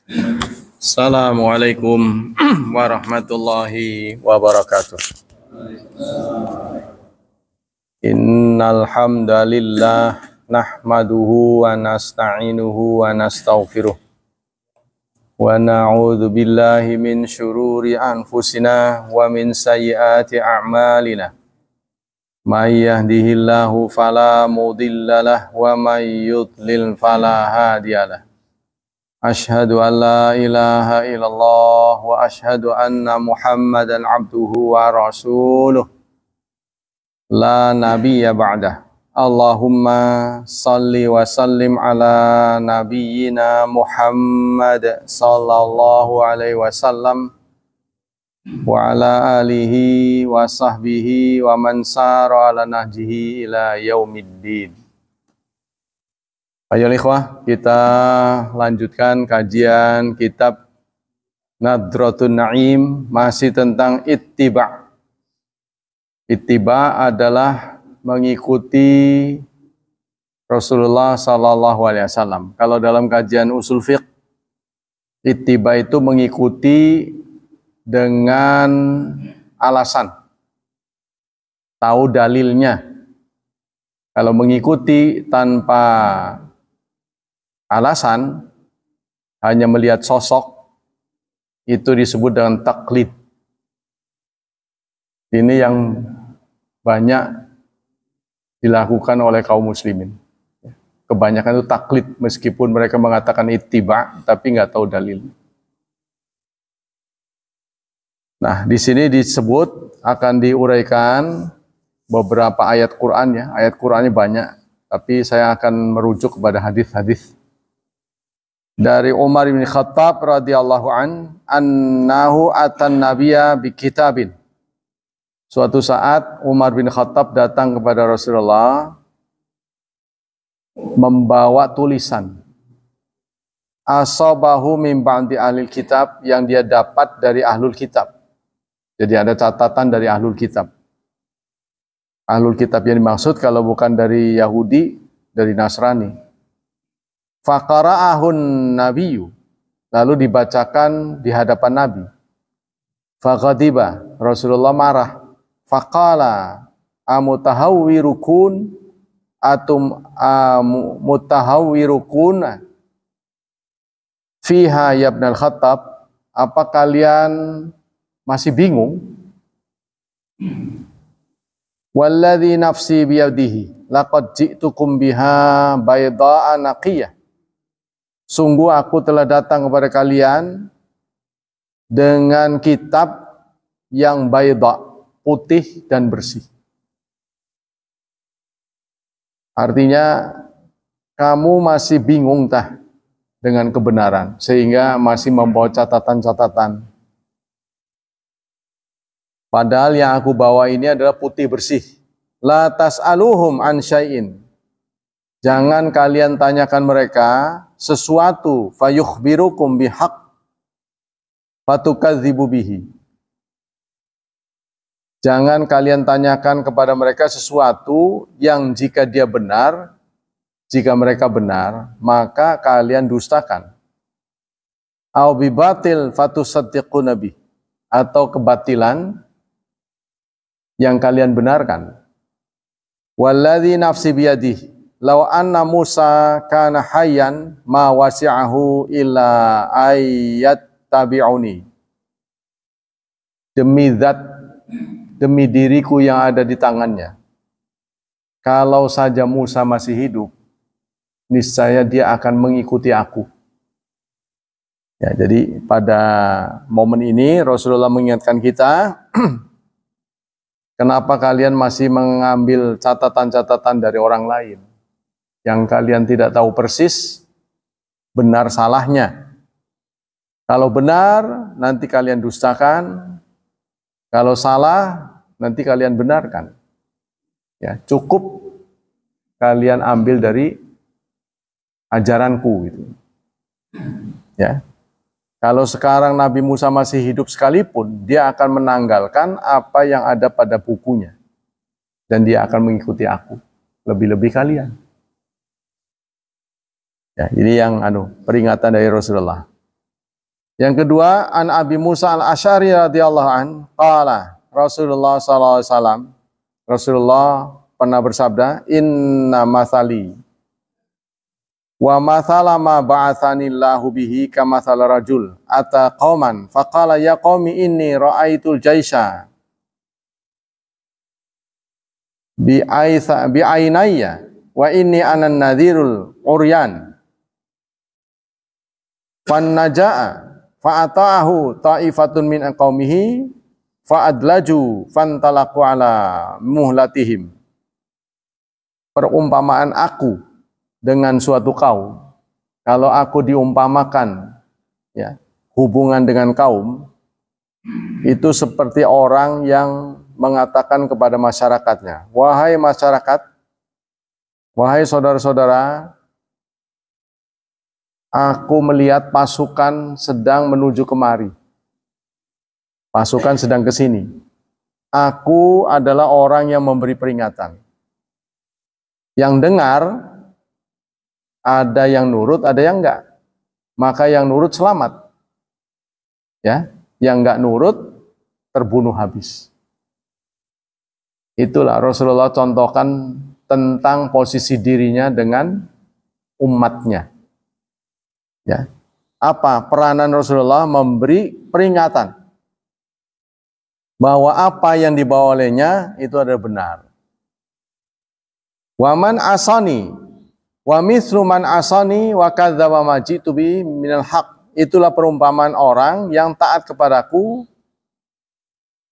Assalamualaikum warahmatullahi wabarakatuh. Innal hamdalillah nahmaduhu wa nasta'inuhu wa nastaghfiruh wa na'udzu billahi min syururi anfusina wa min sayyiati a'malina. May yahdihillahu fala mudhillalah wa may yudlil fala hadiyalah. Ashhadu an la ilaha illallah wa ashhadu anna Muhammadan abduhu wa rasuluh la nabiyya ba'dah. Allahumma salli wa sallim ala nabiyyina Muhammad sallallahu alaihi wasallam wa ala alihi wa sahbihi wa man sara ala nahjihi ila yaumiddin. Ayo ikhwah, kita lanjutkan kajian kitab Nadratun Naim, masih tentang ittiba. Ittiba adalah mengikuti Rasulullah sallallahu alaihi wasallam. Kalau dalam kajian usul fiqh, ittiba itu mengikuti dengan alasan, tahu dalilnya. Kalau mengikuti tanpa alasan, hanya melihat sosok, itu disebut dengan taklid. Ini yang banyak dilakukan oleh kaum muslimin. Kebanyakan itu taklid, meskipun mereka mengatakan ittiba, tapi nggak tahu dalil. Nah, di sini disebut, akan diuraikan beberapa ayat Quran ya. Ayat Qurannya banyak, tapi saya akan merujuk kepada hadis-hadis. Dari Umar bin Khattab radhiyallahu annahu atan nabiyya bi kitabin. Suatu saat Umar bin Khattab datang kepada Rasulullah membawa tulisan. Asabahu min ba'di ahlil kitab, yang dia dapat dari ahlul kitab. Jadi ada catatan dari ahlul kitab. Ahlul kitab yang dimaksud kalau bukan dari Yahudi, dari Nasrani. Faqara'ahun nabiyyu, lalu dibacakan di hadapan Nabi. Faghadiba, Rasulullah marah. Faqala amutahawwirukun atum mutahawwirukuna fiha ya ibnal Khattab, apa kalian masih bingung? Walladzi nafsi biyadihi laqad ji'tukum biha bayda'a naqiyah. Sungguh aku telah datang kepada kalian dengan kitab yang bayda, putih dan bersih. Artinya kamu masih bingung tah dengan kebenaran, sehingga masih membawa catatan-catatan. Padahal yang aku bawa ini adalah putih bersih. La tas'aluhum an syai'in. Jangan kalian tanyakan mereka sesuatu, fayukhbirukum bihaq fatukadzibu bihi. Jangan kalian tanyakan kepada mereka sesuatu yang jika dia benar, jika mereka benar, maka kalian dustakan. Au bibatil fatusaddiquna bih, atau kebatilan yang kalian benarkan. Walladzi nafsi biyadihi law anna Musa kana hayyan ma wasi'ahu illa ayat tabi'uni. Demi zat, demi diriku yang ada di tangannya, kalau saja Musa masih hidup, niscaya dia akan mengikuti aku. Ya, jadi pada momen ini Rasulullah mengingatkan kita, kenapa kalian masih mengambil catatan-catatan dari orang lain yang kalian tidak tahu persis benar salahnya. Kalau benar, nanti kalian dustakan. Kalau salah, nanti kalian benarkan. Ya, cukup kalian ambil dari ajaranku gitu. Ya. Kalau sekarang Nabi Musa masih hidup sekalipun, dia akan menanggalkan apa yang ada pada bukunya. Dan dia akan mengikuti aku. Lebih-lebih kalian. Ya, ini yang peringatan dari Rasulullah. Yang kedua, an Abi Musa al-Asy'ari radhiyallahu an, qala Rasulullah sallallahu alaihi wasallam, Rasulullah pernah bersabda, inna mathali wa mathala ma ba'atsanillahu bihi kamathal rajul ata qauman faqala ya qaumi inni ra'aitul jaisha bi ainayya wa inni anan nadhirul uryan fan najaa fa ata'ahu ta'ifatun min qaumihi fa adlaju fantalaqu ala muhlatihim. Perumpamaan aku dengan suatu kaum, kalau aku diumpamakan ya hubungan dengan kaum itu seperti orang yang mengatakan kepada masyarakatnya, wahai masyarakat, wahai saudara-saudara, aku melihat pasukan sedang menuju kemari, pasukan sedang ke sini. Aku adalah orang yang memberi peringatan. Yang dengar ada yang nurut, ada yang enggak. Maka yang nurut selamat. Ya, yang enggak nurut terbunuh habis. Itulah Rasulullah contohkan tentang posisi dirinya dengan umatnya. Ya. Apa peranan Rasulullah? Memberi peringatan bahwa apa yang dibawa olehnya itu adalah benar. Waman asani wa mithlu man asani wa kadzdzaba ma jitu bi minal haq. Itulah perumpamaan orang yang taat kepadaku.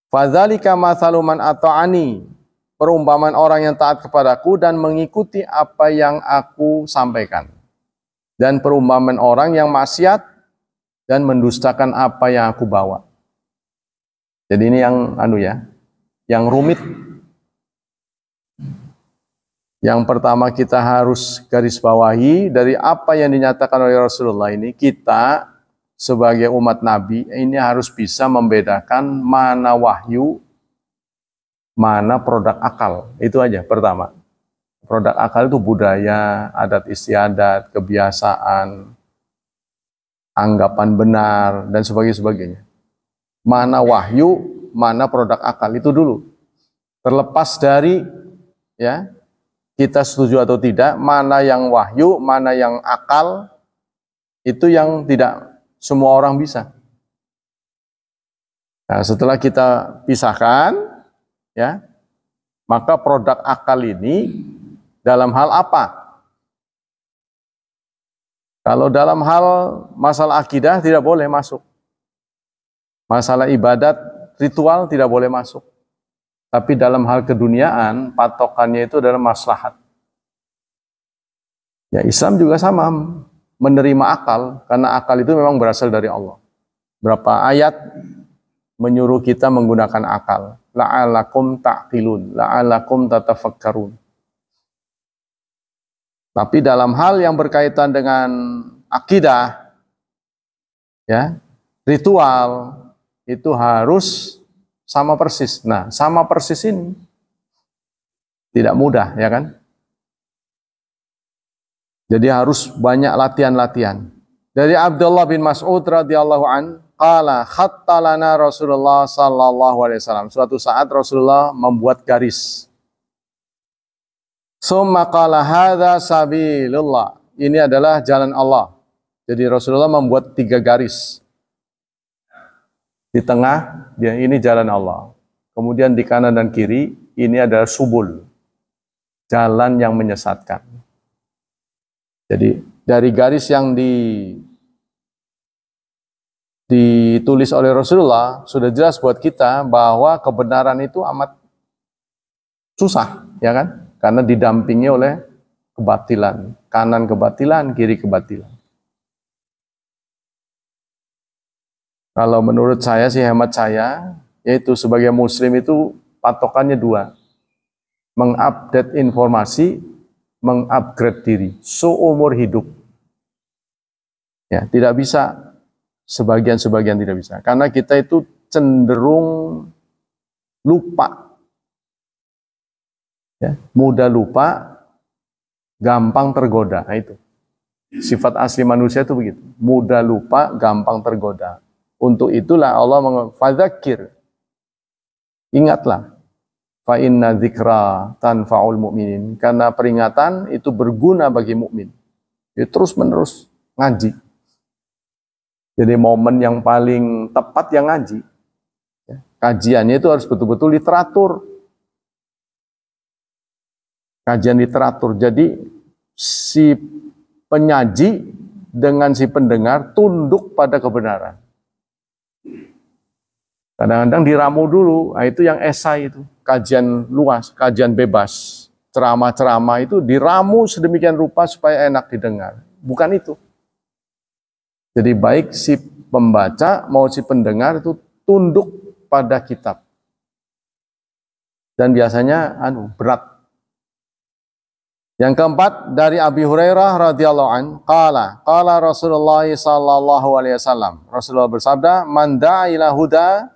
Fadzalika mathalu man ata'ani. Perumpamaan orang yang taat kepadaku dan mengikuti apa yang aku sampaikan. Dan perumpamaan orang yang maksiat dan mendustakan apa yang aku bawa. Jadi ini yang yang rumit. Yang pertama kita harus garis bawahi dari apa yang dinyatakan oleh Rasulullah ini, kita sebagai umat Nabi ini harus bisa membedakan mana wahyu, mana produk akal. Itu aja pertama. Produk akal itu budaya, adat istiadat, kebiasaan, anggapan benar, dan sebagainya. Mana wahyu, mana produk akal, itu dulu. Terlepas dari ya kita setuju atau tidak, mana yang wahyu, mana yang akal, itu yang tidak semua orang bisa. Nah, setelah kita pisahkan, ya, maka produk akal ini dalam hal apa? Kalau dalam hal masalah akidah tidak boleh masuk. Masalah ibadat, ritual tidak boleh masuk. Tapi dalam hal keduniaan, patokannya itu adalah maslahat. Ya, Islam juga sama, menerima akal, karena akal itu memang berasal dari Allah. Berapa ayat menyuruh kita menggunakan akal. La'alakum ta'qilun, la'alakum tatafakkarun. Tapi dalam hal yang berkaitan dengan akidah, ya, ritual, itu harus sama persis. Nah, sama persis ini tidak mudah, ya kan? Jadi harus banyak latihan-latihan. Dari Abdullah bin Mas'ud radhiyallahu an, qala khattalana Rasulullah sallallahu alaihi wasallam. Suatu saat Rasulullah membuat garis. Summa qala hadza sabilullah. Ini adalah jalan Allah. Jadi Rasulullah membuat 3 garis. Di tengah, ini jalan Allah. Kemudian di kanan dan kiri, ini adalah subul. Jalan yang menyesatkan. Jadi dari garis yang ditulis oleh Rasulullah, sudah jelas buat kita bahwa kebenaran itu amat susah, ya kan? Karena didampingi oleh kebatilan. Kanan kebatilan, kiri kebatilan. Kalau menurut saya sih, hemat saya, yaitu sebagai muslim itu patokannya 2. Mengupdate informasi, mengupgrade diri, seumur hidup. Ya, tidak bisa, sebagian-sebagian tidak bisa. Karena kita itu cenderung lupa. Ya, mudah lupa, gampang tergoda. Nah, itu. Sifat asli manusia itu begitu. Mudah lupa, gampang tergoda. Untuk itulah Allah fadzakir. Ingatlah. Fa inna dzikra tanfa'ul mu'minin. Karena peringatan itu berguna bagi mukmin. Dia terus menerus ngaji. Jadi momen yang paling tepat yang ngaji. Kajiannya itu harus betul-betul literatur. Kajian literatur. Jadi si penyaji dengan si pendengar tunduk pada kebenaran. Kadang-kadang diramu dulu, nah itu yang esai itu. Kajian luas, kajian bebas. Ceramah-ceramah itu diramu sedemikian rupa supaya enak didengar. Bukan itu. Jadi baik si pembaca mau si pendengar itu tunduk pada kitab. Dan biasanya berat. Yang keempat dari Abi Hurairah radhiyallahu an, qala Rasulullah sallallahu alaihi wasallam. Rasulullah bersabda, "Man da'a ila huda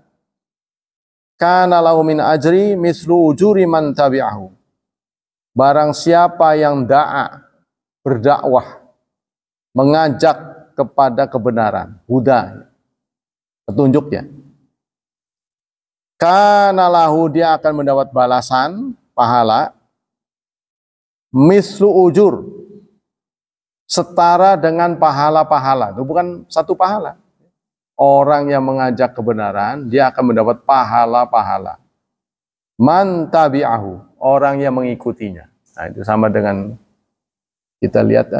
kana lahu min ajri mithlu ujuri man tabi'ahu." Barang siapa yang berdakwah, mengajak kepada kebenaran, huda, petunjuk ya. Kana lahu, dia akan mendapat balasan, pahala, mislu ujur, setara dengan pahala-pahala. Itu bukan satu pahala. Orang yang mengajak kebenaran, dia akan mendapat pahala-pahala. Man tabi'ahu, orang yang mengikutinya. Nah, itu sama dengan kita lihat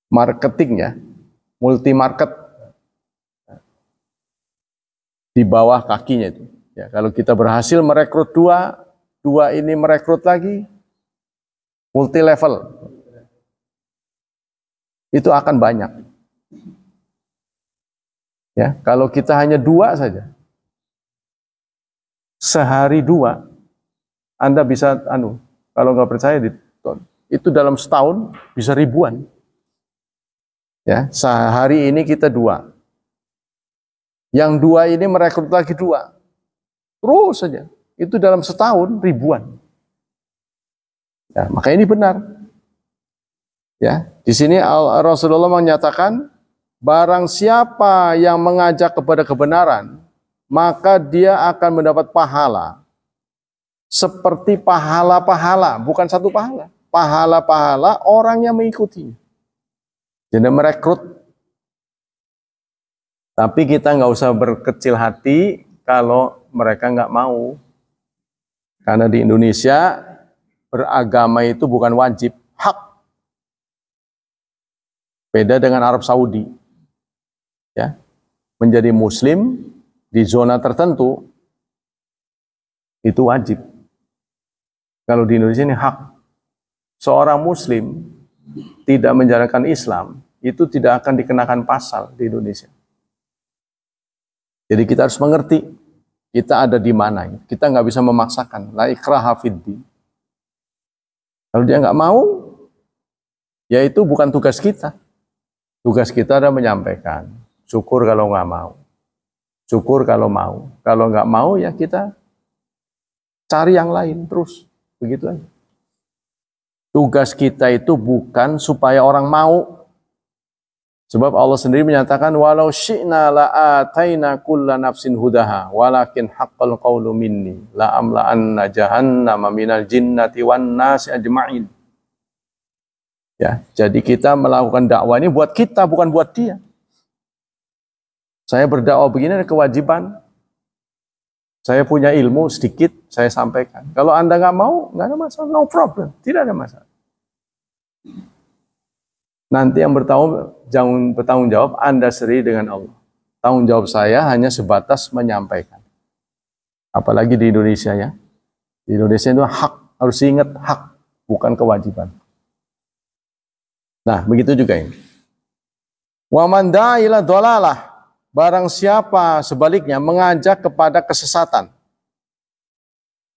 marketing ya, multi market di bawah kakinya itu. Ya, kalau kita berhasil merekrut dua ini merekrut lagi, multi level, itu akan banyak. Ya, kalau kita hanya 2 saja, sehari 2, Anda bisa kalau nggak percaya itu dalam setahun bisa ribuan. Ya, sehari ini kita 2, yang 2 ini merekrut lagi 2. Terus saja, itu dalam setahun ribuan. Ya, maka ini benar. Ya, di sini Rasulullah menyatakan, barang siapa yang mengajak kepada kebenaran, maka dia akan mendapat pahala. Seperti pahala-pahala, bukan satu pahala. Pahala-pahala orang yang mengikutinya. Jadi merekrut. Tapi kita nggak usah berkecil hati kalau mereka nggak mau. Karena di Indonesia beragama itu bukan wajib, hak. Beda dengan Arab Saudi. Ya. Menjadi muslim di zona tertentu itu wajib. Kalau di Indonesia ini hak. Seorang muslim tidak menjalankan Islam itu tidak akan dikenakan pasal di Indonesia. Jadi kita harus mengerti kita ada di mana. Kita nggak bisa memaksakan. La ikraha fiddin. Kalau dia nggak mau, ya itu bukan tugas kita. Tugas kita adalah menyampaikan. Syukur kalau nggak mau. Syukur kalau mau. Kalau nggak mau, ya kita cari yang lain terus. Begitu aja. Tugas kita itu bukan supaya orang mau. Sebab Allah sendiri menyatakan, walau syi'na la'ataina kulla nafsin hudaha, walakin haqqal qawlu minni, la'amla'anna jahannama minal jinnati wan nasi ajma'in. Ya, jadi kita melakukan dakwah ini buat kita, bukan buat dia. Saya berdakwah begini ada kewajiban. Saya punya ilmu sedikit, saya sampaikan. Kalau Anda nggak mau, nggak ada masalah, no problem, tidak ada masalah. Nanti yang bertanggung jawab Anda sendiri dengan Allah. Tanggung jawab saya hanya sebatas menyampaikan. Apalagi di Indonesia ya. Di Indonesia itu hak, harus ingat hak, bukan kewajiban. Nah, begitu juga ini. Wa man da'a ila dhalalah, barang siapa sebaliknya mengajak kepada kesesatan,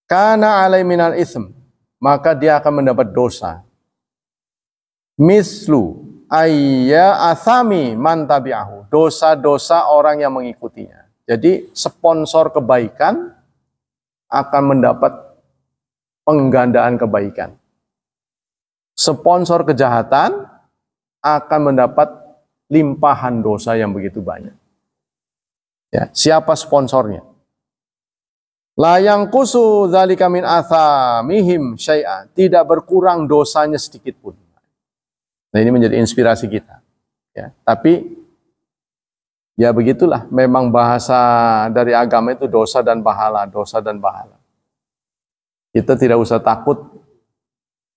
kana alai minal itsm, maka dia akan mendapat dosa. Mislu ayya athami man tabi'ahu, dosa-dosa orang yang mengikutinya. Jadi sponsor kebaikan akan mendapat penggandaan kebaikan. sponsor kejahatan akan mendapat limpahan dosa yang begitu banyak. Ya, siapa sponsornya? La yanqusu dzalika min athamihim syai'a, tidak berkurang dosanya sedikit pun. Nah, ini menjadi inspirasi kita. Ya, tapi ya begitulah, memang bahasa dari agama itu dosa dan pahala, dosa dan pahala. Kita tidak usah takut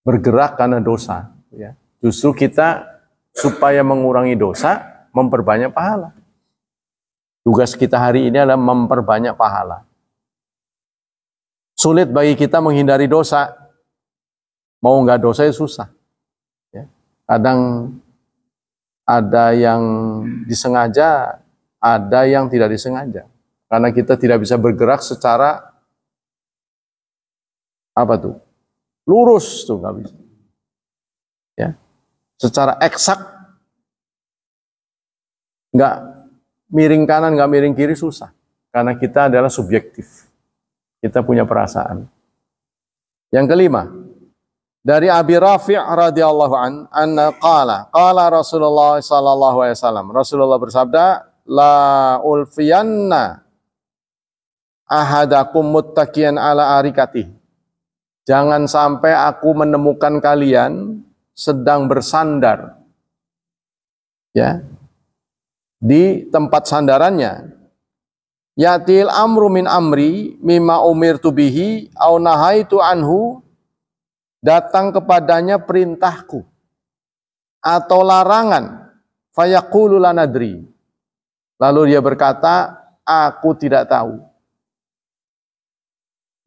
bergerak karena dosa. Ya. Justru kita supaya mengurangi dosa, memperbanyak pahala. Tugas kita hari ini adalah memperbanyak pahala. Sulit bagi kita menghindari dosa. Mau nggak dosa ya susah. Ya. Kadang ada yang disengaja, ada yang tidak disengaja. Karena kita tidak bisa bergerak secara apa tuh? Lurus tuh nggak bisa. Ya. Secara eksak nggak miring kanan, nggak miring kiri susah. Karena kita adalah subjektif. Kita punya perasaan. Yang kelima, dari Abi Rafi' radhiyallahu anna qala Rasulullah sallallahu alaihi wasallam. Rasulullah bersabda, la ulfiyanna ahadakum muttaqiyan ala arikatih. Jangan sampai aku menemukan kalian sedang bersandar, ya, di tempat sandarannya. Yatil amru min amri mimma umirtu bihi au nahaitu anhu, datang kepadanya perintahku atau larangan, fayaqulu la nadri, lalu dia berkata, aku tidak tahu.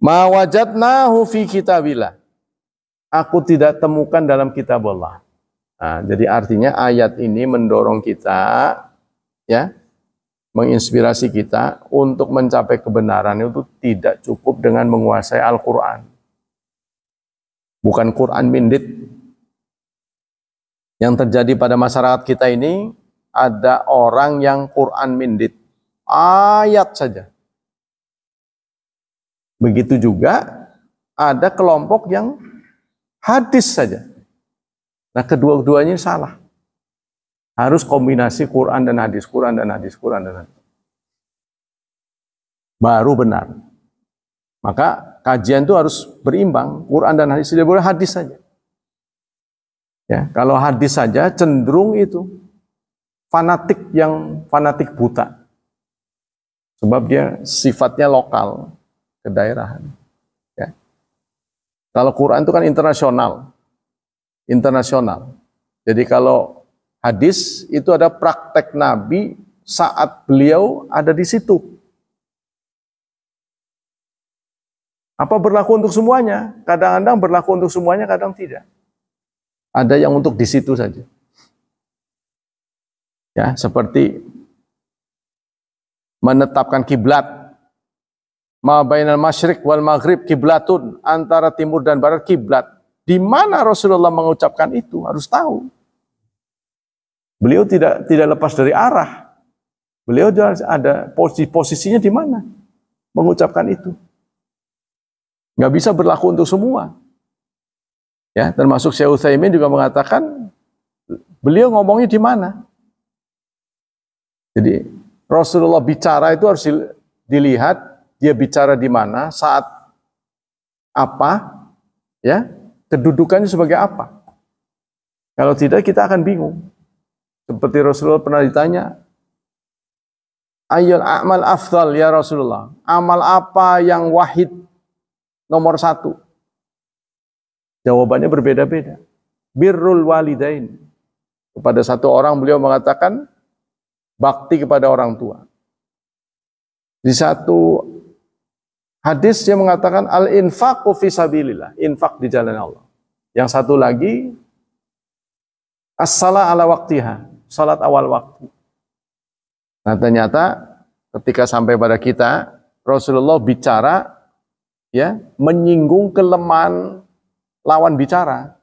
Ma wajadnahu fi kitabillah, aku tidak temukan dalam kitab Allah. Nah, jadi artinya ayat ini mendorong kita, ya, menginspirasi kita untuk mencapai kebenaran itu tidak cukup dengan menguasai Al-Quran. Bukan Quran mindit. Yang terjadi pada masyarakat kita ini, ada orang yang Quran mindit. Ayat saja. Begitu juga ada kelompok yang hadis saja. Nah, kedua-duanya salah. Harus kombinasi Quran dan hadis, Quran dan hadis, Quran dan hadis. Baru benar. Maka kajian itu harus berimbang, Quran dan hadis, tidak boleh hadis saja. Ya, kalau hadis saja cenderung itu fanatik yang fanatik buta. Sebab dia sifatnya lokal, kedaerahan. Ya. Kalau Quran itu kan internasional. Internasional. Jadi kalau hadis itu ada praktek Nabi saat beliau ada di situ. Apa berlaku untuk semuanya? Kadang-kadang berlaku untuk semuanya, kadang tidak. Ada yang untuk di situ saja. Ya, seperti menetapkan kiblat. Ma bainal masyriq wal maghrib kiblatun, antara timur dan barat kiblat. Di mana Rasulullah mengucapkan itu harus tahu. Beliau tidak lepas dari arah. Beliau ada posisinya di mana mengucapkan itu. Nggak bisa berlaku untuk semua. Ya, termasuk Syekh Utsaimin juga mengatakan beliau ngomongnya di mana. Jadi Rasulullah bicara itu harus dilihat dia bicara di mana, saat apa, ya, kedudukannya sebagai apa. Kalau tidak kita akan bingung. Seperti Rasulullah pernah ditanya, ayyul a'mal afdal ya Rasulullah, amal apa yang wahid nomor satu? Jawabannya berbeda-beda. Birrul walidain. Kepada satu orang beliau mengatakan bakti kepada orang tua. Di satu hadis dia mengatakan al-infaqu fi sabilillah, infak di jalan Allah. Yang satu lagi as-salah ala waqtiha, salat awal waktu. Nah, ternyata ketika sampai pada kita, Rasulullah bicara, ya, menyinggung kelemahan lawan bicara.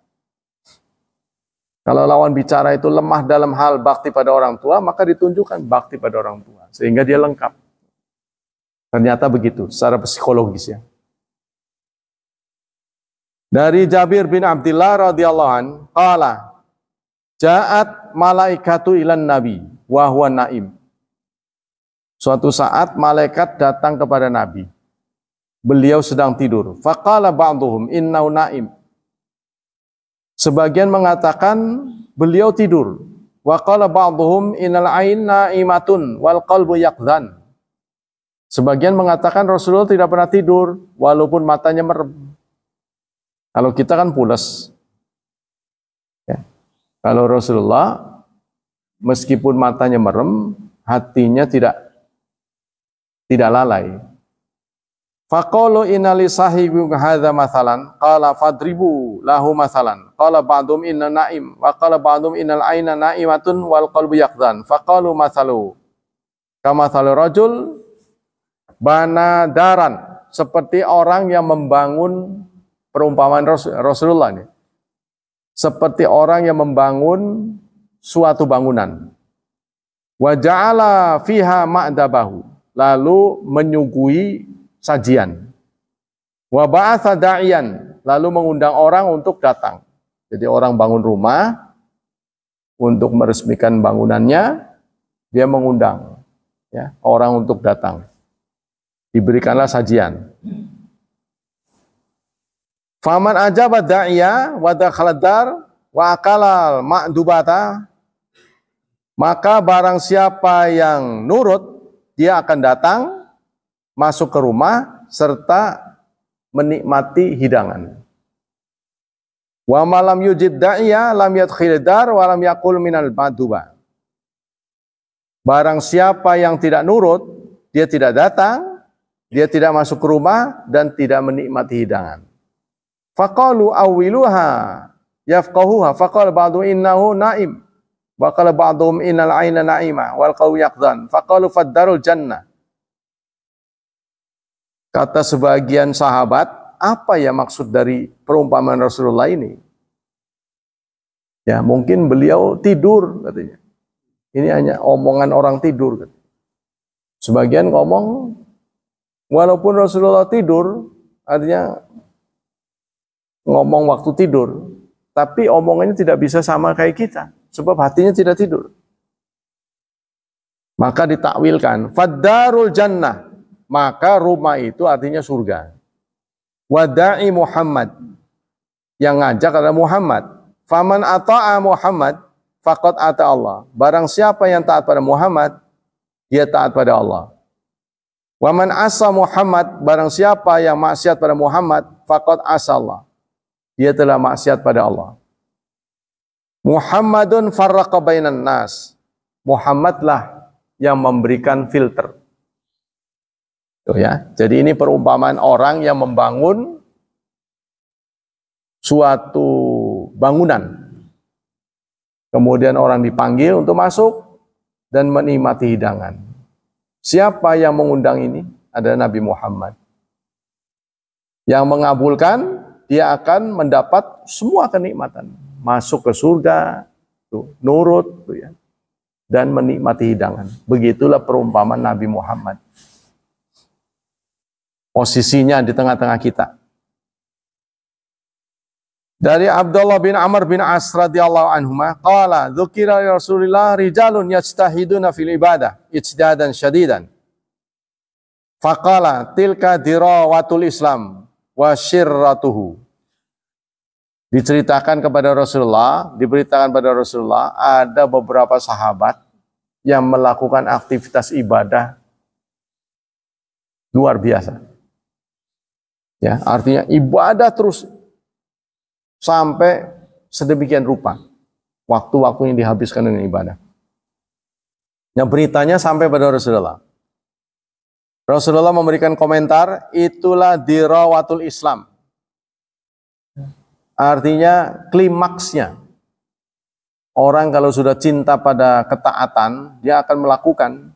Kalau lawan bicara itu lemah dalam hal bakti pada orang tua, maka ditunjukkan bakti pada orang tua, sehingga dia lengkap. Ternyata begitu, secara psikologis, ya. Dari Jabir bin Abdullah radhiyallahu an, qala ja'at malaikatu ilan nabi wa huwa naim. Suatu saat malaikat datang kepada Nabi. Beliau sedang tidur. Faqala ba'duhum innahu naim. Sebagian mengatakan beliau tidur. Wa qala ba'duhum innal ain naimatun wal qalbu yaqdhan. Sebagian mengatakan Rasulullah tidak pernah tidur walaupun matanya merem. Kalau kita kan pules. Ya. Kalau Rasulullah meskipun matanya merem, hatinya tidak lalai. Faqalu inna li sahibikum hadza mathalan qala fadribu lahu mathalan qala ba'dhum inna naim wa qala ba'dhum innal aina naimatun wal qalbu yaqdhan faqalu mathalu kama mathalu rajul bana daran, seperti orang yang membangun, perumpamaan Rasulullah ini seperti orang yang membangun suatu bangunan, wa ja'ala fiha ma'dabahu, lalu menyuguhi sajian, wa ba'atha da'iyan, lalu mengundang orang untuk datang. Jadi orang bangun rumah untuk meresmikan bangunannya, dia mengundang ya orang untuk datang, diberikanlah sajian. Faman ajaba da'iya wa dakhala dar wa akala ma'dubata, maka barang siapa yang nurut, dia akan datang, masuk ke rumah, serta menikmati hidangan. Wa malam yujid da'iya lam yadkhil dar wa lam yaqul minal maduba. Barang siapa yang tidak nurut, dia tidak datang, dia tidak masuk ke rumah, dan tidak menikmati hidangan. Faqalu awiluha yafqahuha faqala ba'du innahu naim wa qala ba'dhum innal aina naima wal qawu yaqdhan faqalu faddarul jannah. Kata sebagian sahabat, apa ya maksud dari perumpamaan Rasulullah ini? Ya, mungkin beliau tidur katanya. Ini hanya omongan orang tidur katanya. Sebagian ngomong, walaupun Rasulullah tidur, artinya ngomong waktu tidur, tapi omongannya tidak bisa sama kayak kita, sebab hatinya tidak tidur. Maka ditakwilkan, faddarul jannah, maka rumah itu artinya surga. Wada'i Muhammad, yang ngajak adalah Muhammad. Faman ata'a Muhammad faqad ata Allah. Barang siapa yang taat pada Muhammad, dia taat pada Allah. Waman asa Muhammad, barang siapa yang maksiat pada Muhammad, faqad asa Allah. Dia telah maksiat pada Allah. Muhammadun farraqa bainan nas. Muhammadlah yang memberikan filter. Tuh ya. Jadi ini perumpamaan orang yang membangun suatu bangunan. Kemudian orang dipanggil untuk masuk dan menikmati hidangan. Siapa yang mengundang ini? Adalah Nabi Muhammad. Yang mengabulkan, dia akan mendapat semua kenikmatan. Masuk ke surga, tuh, nurut, tuh ya, dan menikmati hidangan. Begitulah perumpamaan Nabi Muhammad. Posisinya di tengah-tengah kita. Dari Abdullah bin Amr bin As radhiyallahu anhuma qala dzukira Rasulullah rijalun yajtahiduna fil ibadah ijtihadan syadidan. Faqala tilka dirawatul Islam wa syirratuhu. Diberitakan kepada Rasulullah ada beberapa sahabat yang melakukan aktivitas ibadah luar biasa. Ya, artinya ibadah terus sampai sedemikian rupa. Waktu-waktu yang dihabiskan dengan ibadah. Yang beritanya sampai pada Rasulullah. Rasulullah memberikan komentar, itulah dirawatul Islam. Artinya klimaksnya. Orang kalau sudah cinta pada ketaatan, dia akan melakukan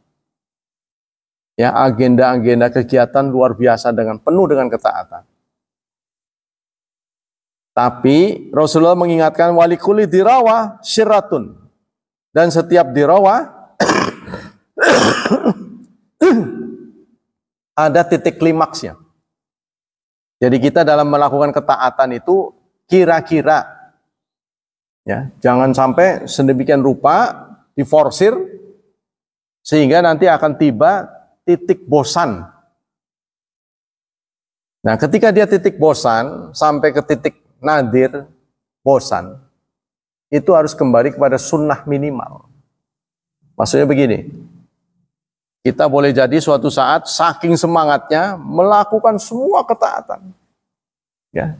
ya agenda-agenda kegiatan luar biasa dengan penuh dengan ketaatan. Tapi Rasulullah mengingatkan walikuli dirawah syiratun, dan setiap dirawah ada titik klimaksnya. Jadi kita dalam melakukan ketaatan itu kira-kira, ya, jangan sampai sedemikian rupa diforsir sehingga nanti akan tiba titik bosan. Nah, ketika dia titik bosan sampai ke titik nadir bosan, itu harus kembali kepada sunnah minimal. Maksudnya begini, kita boleh jadi suatu saat saking semangatnya melakukan semua ketaatan, ya,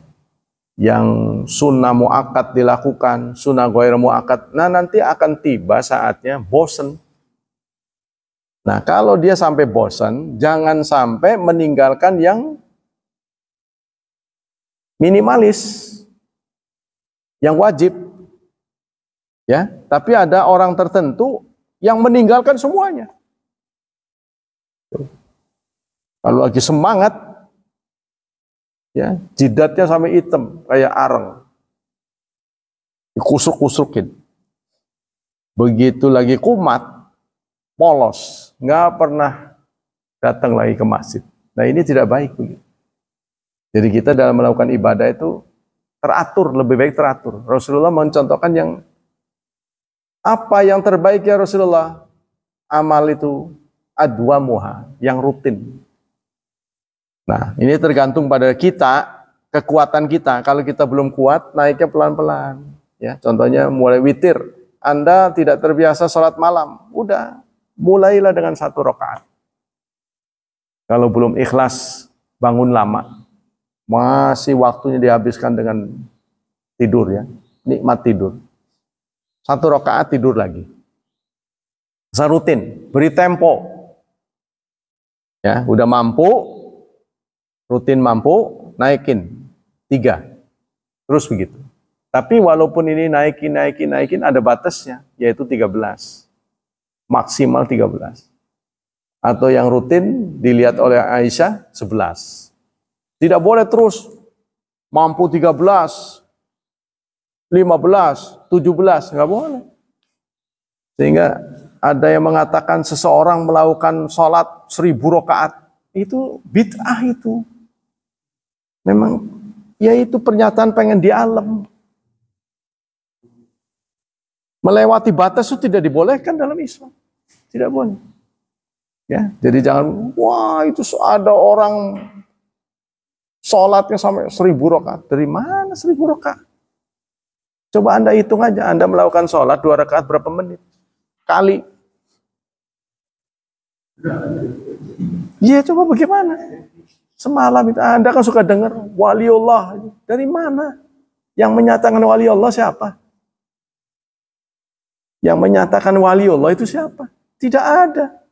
yang sunnah muakkad dilakukan, sunnah ghair muakkad. Nah, nanti akan tiba saatnya bosan. Nah, kalau dia sampai bosan, jangan sampai meninggalkan yang minimalis, yang wajib, ya. Tapi ada orang tertentu yang meninggalkan semuanya. Kalau lagi semangat, ya, jidatnya sampai hitam kayak areng, dikusuk-kusukin. Begitu lagi kumat, polos, nggak pernah datang lagi ke masjid. Nah, ini tidak baik begitu. Jadi kita dalam melakukan ibadah itu teratur, lebih baik teratur. Rasulullah mencontohkan yang apa yang terbaik ya Rasulullah? Amal itu adwamuha, yang rutin. Nah, ini tergantung pada kita, kekuatan kita. Kalau kita belum kuat, naiknya pelan-pelan. Ya, contohnya mulai witir. Anda tidak terbiasa sholat malam, udah mulailah dengan 1 rakaat. Kalau belum ikhlas, bangun lama. Masih waktunya dihabiskan dengan tidur, ya, nikmat tidur. 1 rakaat tidur lagi. Serutin, beri tempo. Ya, udah mampu, rutin mampu, naikin 3. Terus begitu. Tapi walaupun ini naikin, ada batasnya, yaitu 13. Maksimal 13. Atau yang rutin dilihat oleh Aisyah 11. Tidak boleh terus mampu 13, 15, 17, nggak boleh. Sehingga ada yang mengatakan seseorang melakukan sholat 1000 rakaat, itu bid'ah itu. Memang, ya itu pernyataan pengen di alam. Melewati batas itu tidak dibolehkan dalam Islam. Tidak boleh. Ya, jadi jangan, wah itu ada orang sholatnya sampai 1000 rakaat. Dari mana 1000 rakaat? Coba Anda hitung aja, Anda melakukan sholat 2 rakaat berapa menit? Kali. Iya, coba bagaimana? Semalam itu Anda kan suka dengar waliullah. Dari mana? Yang menyatakan waliullah siapa? Yang menyatakan waliullah itu siapa? Tidak ada.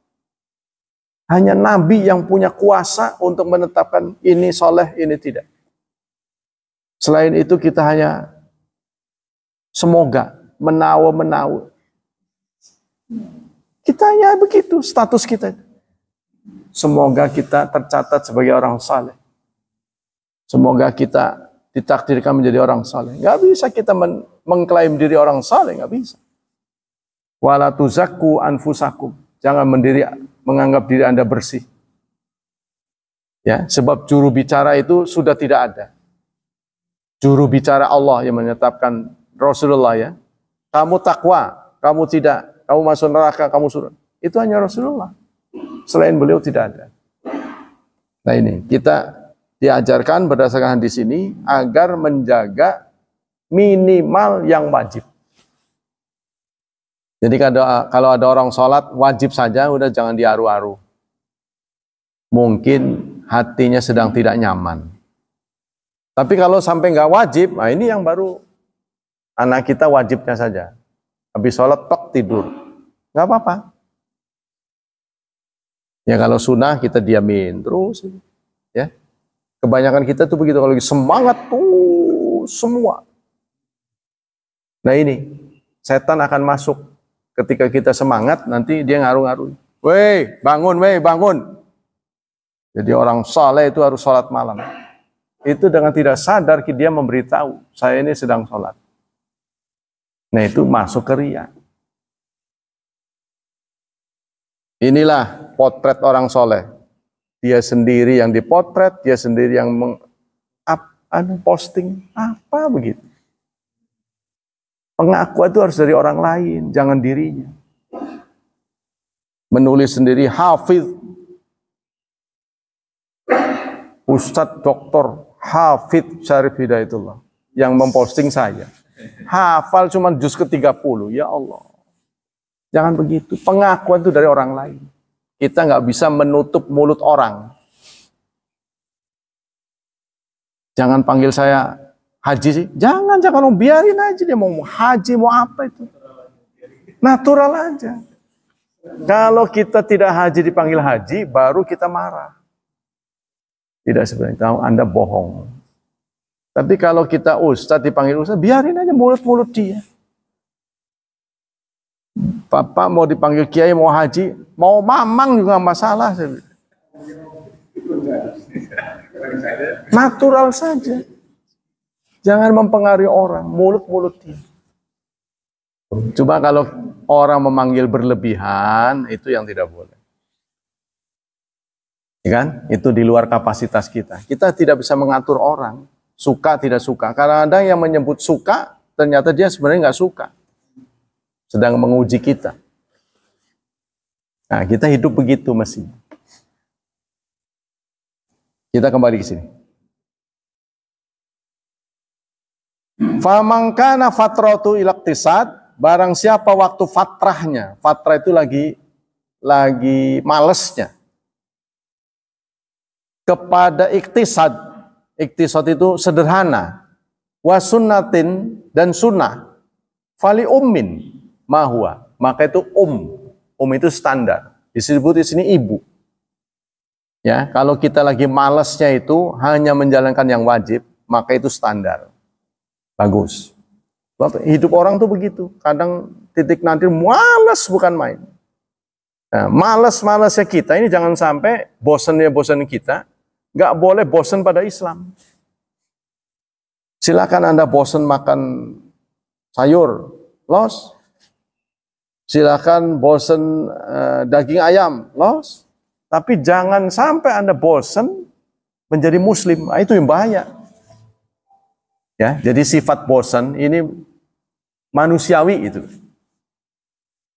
Hanya Nabi yang punya kuasa untuk menetapkan ini soleh, ini tidak. Selain itu kita hanya semoga, menawa. Kita hanya begitu status kita. Semoga kita tercatat sebagai orang saleh. Semoga kita ditakdirkan menjadi orang saleh. Nggak bisa kita mengklaim diri orang saleh, nggak bisa. Wala tuzakku anfusakum. Jangan menganggap diri Anda bersih. Ya, sebab juru bicara itu sudah tidak ada. Juru bicara Allah yang menetapkan Rasulullah, ya. Kamu takwa, kamu tidak, kamu masuk neraka, kamu surga. Itu hanya Rasulullah. Selain beliau tidak ada. Nah, ini kita diajarkan berdasarkan hadis ini agar menjaga minimal yang wajib. Jadi kalau ada orang sholat wajib saja, udah jangan diaru-aru. Mungkin hatinya sedang tidak nyaman. Tapi kalau sampai nggak wajib, nah ini yang baru anak kita wajibnya saja. Habis sholat tok tidur, nggak apa-apa. Ya kalau sunnah kita diamin terus, ya. Kebanyakan kita tuh begitu, kalau semangat tuh semua. Nah ini setan akan masuk. Ketika kita semangat, nanti dia ngaruh-ngaruh. Weh, bangun. Jadi orang saleh itu harus sholat malam. Itu dengan tidak sadar dia memberitahu, saya ini sedang sholat. Nah itu masuk ke riya. Inilah potret orang soleh. Dia sendiri yang dipotret, dia sendiri yang posting apa begitu. Pengakuan itu harus dari orang lain, jangan dirinya. Menulis sendiri Hafiz, Ustadz Doktor Hafiz Syarif Hidayatullah yang memposting saya. Hafal cuma juz ke-30, ya Allah. Jangan begitu. Pengakuan itu dari orang lain. Kita nggak bisa menutup mulut orang. Jangan panggil saya haji sih. Jangan biarin aja dia mau haji, mau apa itu. Natural aja. Kalau kita tidak haji dipanggil haji, baru kita marah. Tidak seperti itu, Anda bohong. Tapi kalau kita ustadz dipanggil ustadz, biarin aja mulut-mulut dia. Bapak mau dipanggil kiai, mau haji, mau mamang juga masalah. Natural saja. Jangan mempengaruhi orang, mulut-mulut dia. Coba kalau orang memanggil berlebihan, itu yang tidak boleh. Ya kan? Itu di luar kapasitas kita. Kita tidak bisa mengatur orang, suka tidak suka. Karena ada yang menyebut suka, ternyata dia sebenarnya nggak suka. Sedang menguji kita. Nah, kita hidup begitu mesti. Kita kembali ke sini. Famangkana fatratu ilaktisad, barang siapa waktu fatrahnya, fatrah itu lagi malesnya, kepada iktisad, iktisad itu sederhana, wasunnatin dan sunnah, fali ummin mahua, maka itu itu standar, disebut di sini ibu. Ya, kalau kita lagi malesnya itu hanya menjalankan yang wajib, maka itu standar. Bagus. Hidup orang tuh begitu. Kadang titik nanti malas bukan main. Nah, malas-malasnya kita ini jangan sampai bosan kita. Nggak boleh bosan pada Islam. Silakan Anda bosan makan sayur, los. Silakan bosan daging ayam, los. Tapi jangan sampai Anda bosan menjadi muslim. Nah, itu yang bahaya. Ya, jadi sifat bosan ini manusiawi itu.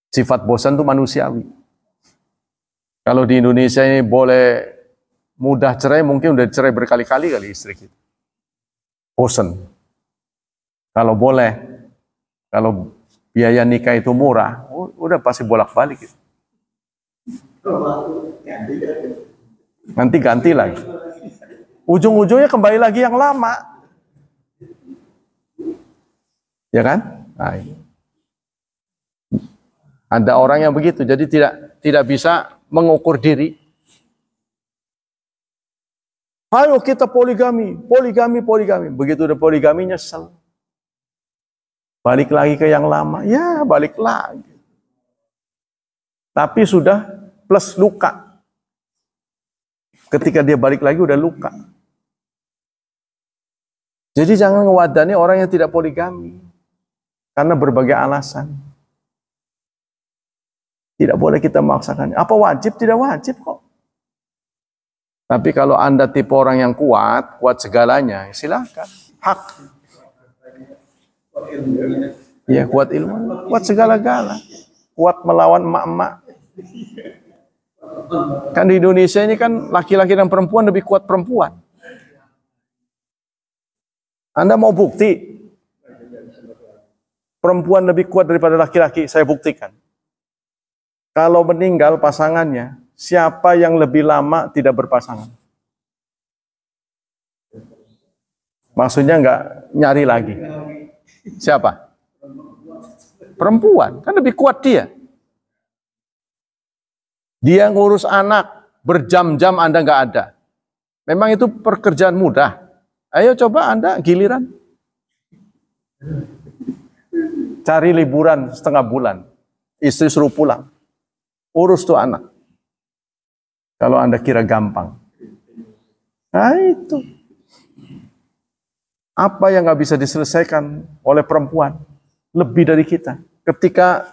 Sifat bosan itu manusiawi. Kalau di Indonesia ini boleh mudah cerai, mungkin udah cerai berkali-kali kali istri kita. Bosan. Kalau boleh, kalau biaya nikah itu murah, udah pasti bolak-balik gitu. Nanti ganti lagi. Ujung-ujungnya kembali lagi yang lama. Ya kan? Nah, ada orang yang begitu, jadi tidak bisa mengukur diri. Ayo kita poligami. Begitu udah poligami nyesel. Balik lagi ke yang lama, ya balik lagi. Tapi sudah plus luka. Ketika dia balik lagi udah luka. Jadi jangan ngewadani orang yang tidak poligami. Karena berbagai alasan. Tidak boleh kita memaksakan. Apa wajib? Tidak wajib kok. Tapi kalau Anda tipe orang yang kuat segalanya, silakan. Hak. Ya, kuat ilmu, kuat segala-gala. Kuat melawan emak-emak. Kan di Indonesia ini kan laki-laki dan perempuan lebih kuat perempuan. Anda mau bukti? Perempuan lebih kuat daripada laki-laki, saya buktikan. Kalau meninggal pasangannya, siapa yang lebih lama tidak berpasangan? Maksudnya nggak nyari lagi. Siapa? Perempuan, kan lebih kuat dia. Dia ngurus anak, berjam-jam Anda nggak ada. Memang itu pekerjaan mudah. Ayo coba Anda giliran. Cari liburan setengah bulan. Istri suruh pulang. Urus tuh anak. Kalau Anda kira gampang. Nah itu. Apa yang nggak bisa diselesaikan oleh perempuan? Lebih dari kita. Ketika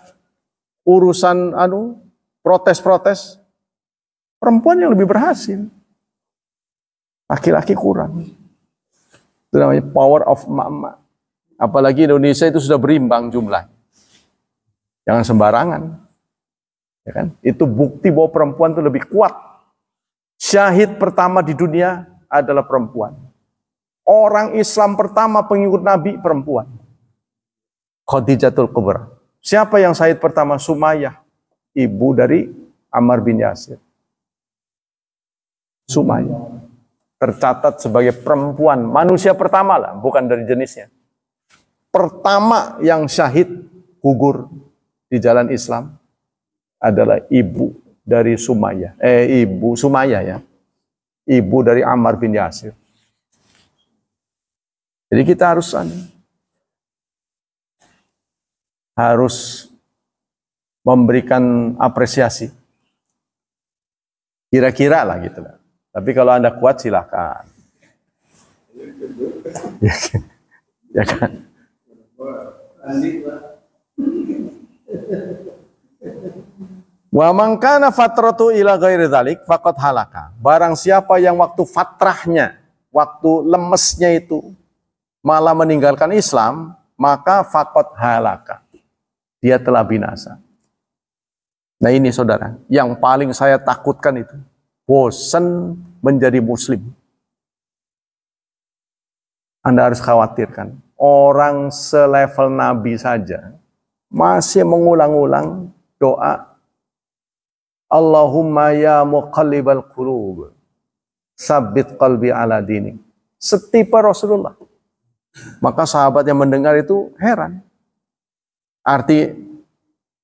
urusan protes-protes, perempuan yang lebih berhasil. Laki-laki kurang. Itu namanya power of emak-emak. Apalagi Indonesia itu sudah berimbang jumlah. Jangan sembarangan. Ya kan? Itu bukti bahwa perempuan itu lebih kuat. Syahid pertama di dunia adalah perempuan. Orang Islam pertama pengikut Nabi perempuan. Khadijatul Kubra. Siapa yang syahid pertama? Sumayyah, ibu dari Ammar bin Yasir. Sumayyah tercatat sebagai perempuan, manusia pertama lah, bukan dari jenisnya. Pertama yang syahid gugur di jalan Islam adalah ibu dari Sumayyah. Ibu Sumayyah ya. Ibu dari Ammar bin Yasir. Jadi kita harus memberikan apresiasi. Kira-kira lah gitu lah. Tapi kalau Anda kuat silakan. Ya kan? Wa man kana fatratu ila ghairi dzalik faqad halaka. Barang siapa yang waktu fatrahnya, waktu lemesnya itu malah meninggalkan Islam, maka faqad halaka. Dia telah binasa. Nah ini saudara, yang paling saya takutkan itu bosan menjadi muslim. Anda harus khawatirkan. Orang selevel Nabi saja masih mengulang-ulang doa Allahumma ya muqallibal qulub sabbit qalbi ala dinik. Setipe Rasulullah. Maka sahabat yang mendengar itu heran. Arti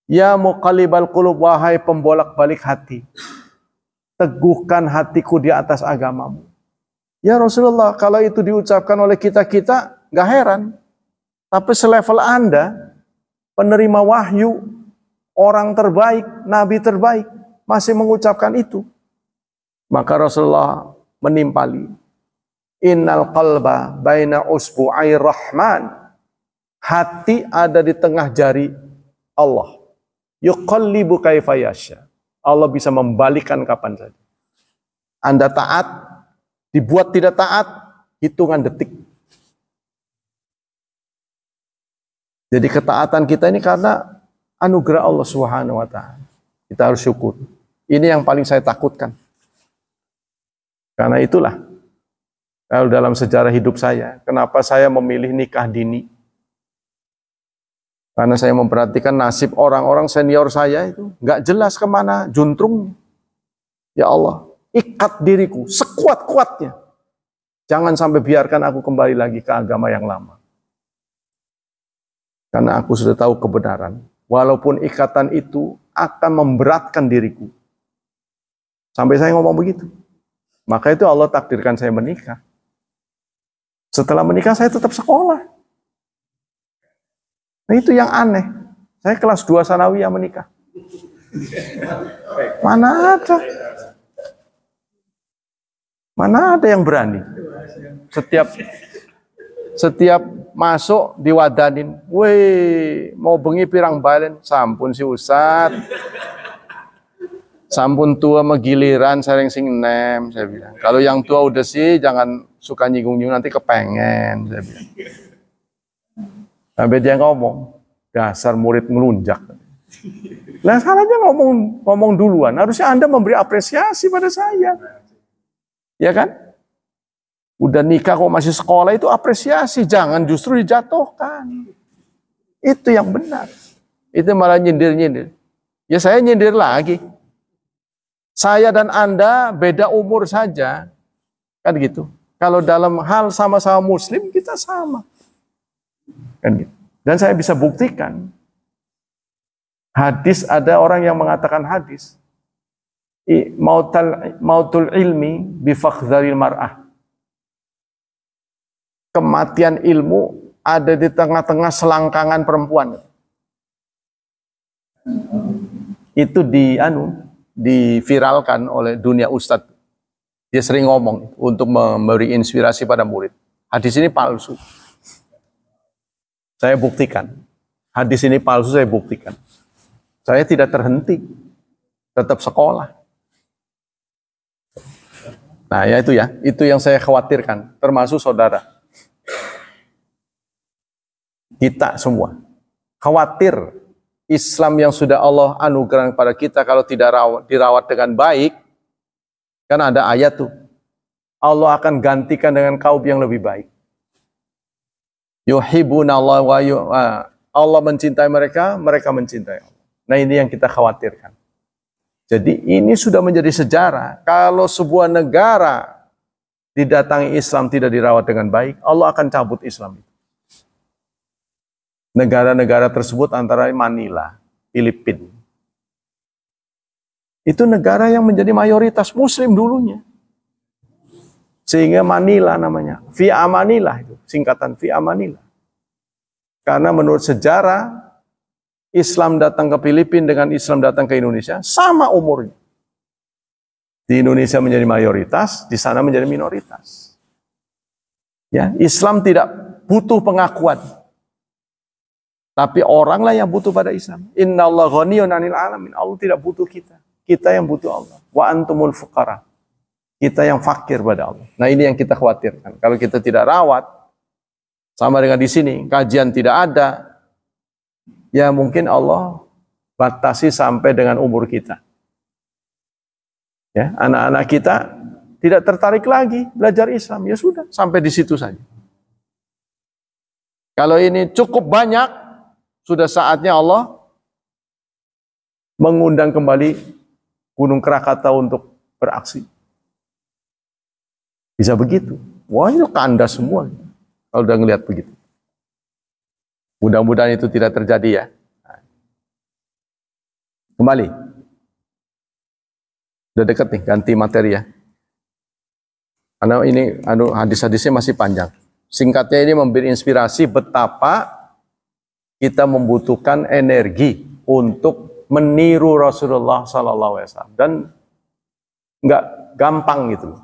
ya muqallibal qulub, wahai pembolak-balik hati, teguhkan hatiku di atas agamamu. Ya Rasulullah, kalau itu diucapkan oleh kita-kita, gak heran. Tapi selevel Anda, penerima wahyu, orang terbaik, nabi terbaik, masih mengucapkan itu. Maka Rasulullah menimpali, innal qalba baina usbu'ai rahman. Hati ada di tengah jari Allah. Yuqallibu kaifa yasha. Allah bisa membalikkan kapan saja. Anda taat, dibuat tidak taat, hitungan detik. Jadi ketaatan kita ini karena anugerah Allah Subhanahu wa taala. Kita harus syukur. Ini yang paling saya takutkan. Karena itulah, kalau dalam sejarah hidup saya, kenapa saya memilih nikah dini? Karena saya memperhatikan nasib orang-orang senior saya itu nggak jelas kemana juntrung. Ya Allah, ikat diriku sekuat-kuatnya. Jangan sampai biarkan aku kembali lagi ke agama yang lama. Karena aku sudah tahu kebenaran. Walaupun ikatan itu akan memberatkan diriku. Sampai saya ngomong begitu. Maka itu Allah takdirkan saya menikah. Setelah menikah saya tetap sekolah. Nah itu yang aneh. Saya kelas 2 sanawiyah menikah. Mana ada? Mana ada yang berani? Setiap masuk diwadanin. Weh, mau bengi pirang balen. Sampun si Ustad. Sampun tua megiliran sering sing nem, saya bilang. Kalau yang tua udah sih jangan suka nyinggung-nyinggung, nanti kepengen, saya bilang. Sampai dia ngomong, dasar murid ngelunjak. Nah, salahnya ngomong duluan. Harusnya Anda memberi apresiasi pada saya. Ya kan? Udah nikah kok masih sekolah, itu apresiasi. Jangan justru dijatuhkan. Itu yang benar. Itu malah nyindir-nyindir. Ya saya nyindir lagi. Saya dan Anda beda umur saja. Kan gitu. Kalau dalam hal sama-sama muslim, kita sama. Kan gitu. Dan saya bisa buktikan. Hadis, ada orang yang mengatakan hadis. Mautul ilmi bifakhdharil mar'ah. Kematian ilmu ada di tengah-tengah selangkangan perempuan. Itu diviralkan oleh dunia ustadz. Dia sering ngomong untuk memberi inspirasi pada murid. Hadis ini palsu. Saya buktikan. Hadis ini palsu, saya buktikan. Saya tidak terhenti. Tetap sekolah. Nah ya. Itu yang saya khawatirkan. Termasuk saudara. Kita semua khawatir Islam yang sudah Allah anugerahkan kepada kita kalau tidak dirawat dengan baik, kan ada ayat tuh, Allah akan gantikan dengan kaum yang lebih baik. Yuhibbunallah wa Allah mencintai mereka, mereka mencintai Allah. Nah, ini yang kita khawatirkan. Jadi ini sudah menjadi sejarah. Kalau sebuah negara didatangi Islam tidak dirawat dengan baik, Allah akan cabut Islam itu. Negara-negara tersebut antara Manila, Filipina. Itu negara yang menjadi mayoritas Muslim dulunya. Sehingga Manila namanya. Fi Amanillah itu, singkatan Fi Amanillah. Karena menurut sejarah, Islam datang ke Filipina dengan Islam datang ke Indonesia sama umurnya. Di Indonesia menjadi mayoritas, di sana menjadi minoritas. Ya, Islam tidak butuh pengakuan. Tapi oranglah yang butuh pada Islam. Innallaha ghaniyun 'anil 'alamin. Allah tidak butuh kita. Kita yang butuh Allah. Wa antumul fuqara. Kita yang fakir pada Allah. Nah, ini yang kita khawatirkan. Kalau kita tidak rawat, sama dengan di sini, kajian tidak ada, ya mungkin Allah batasi sampai dengan umur kita. Ya, anak-anak kita tidak tertarik lagi belajar Islam, ya sudah, sampai di situ saja. Kalau ini cukup banyak, sudah saatnya Allah mengundang kembali Gunung Krakatau untuk beraksi. Bisa begitu. Wah, itu kandas semua kalau udah ngelihat begitu. Mudah-mudahan itu tidak terjadi ya. Kembali. Udah dekat nih, ganti materi ya. Karena ini hadis-hadisnya masih panjang. Singkatnya ini memberi inspirasi betapa kita membutuhkan energi untuk meniru Rasulullah SAW. Dan nggak gampang gitu.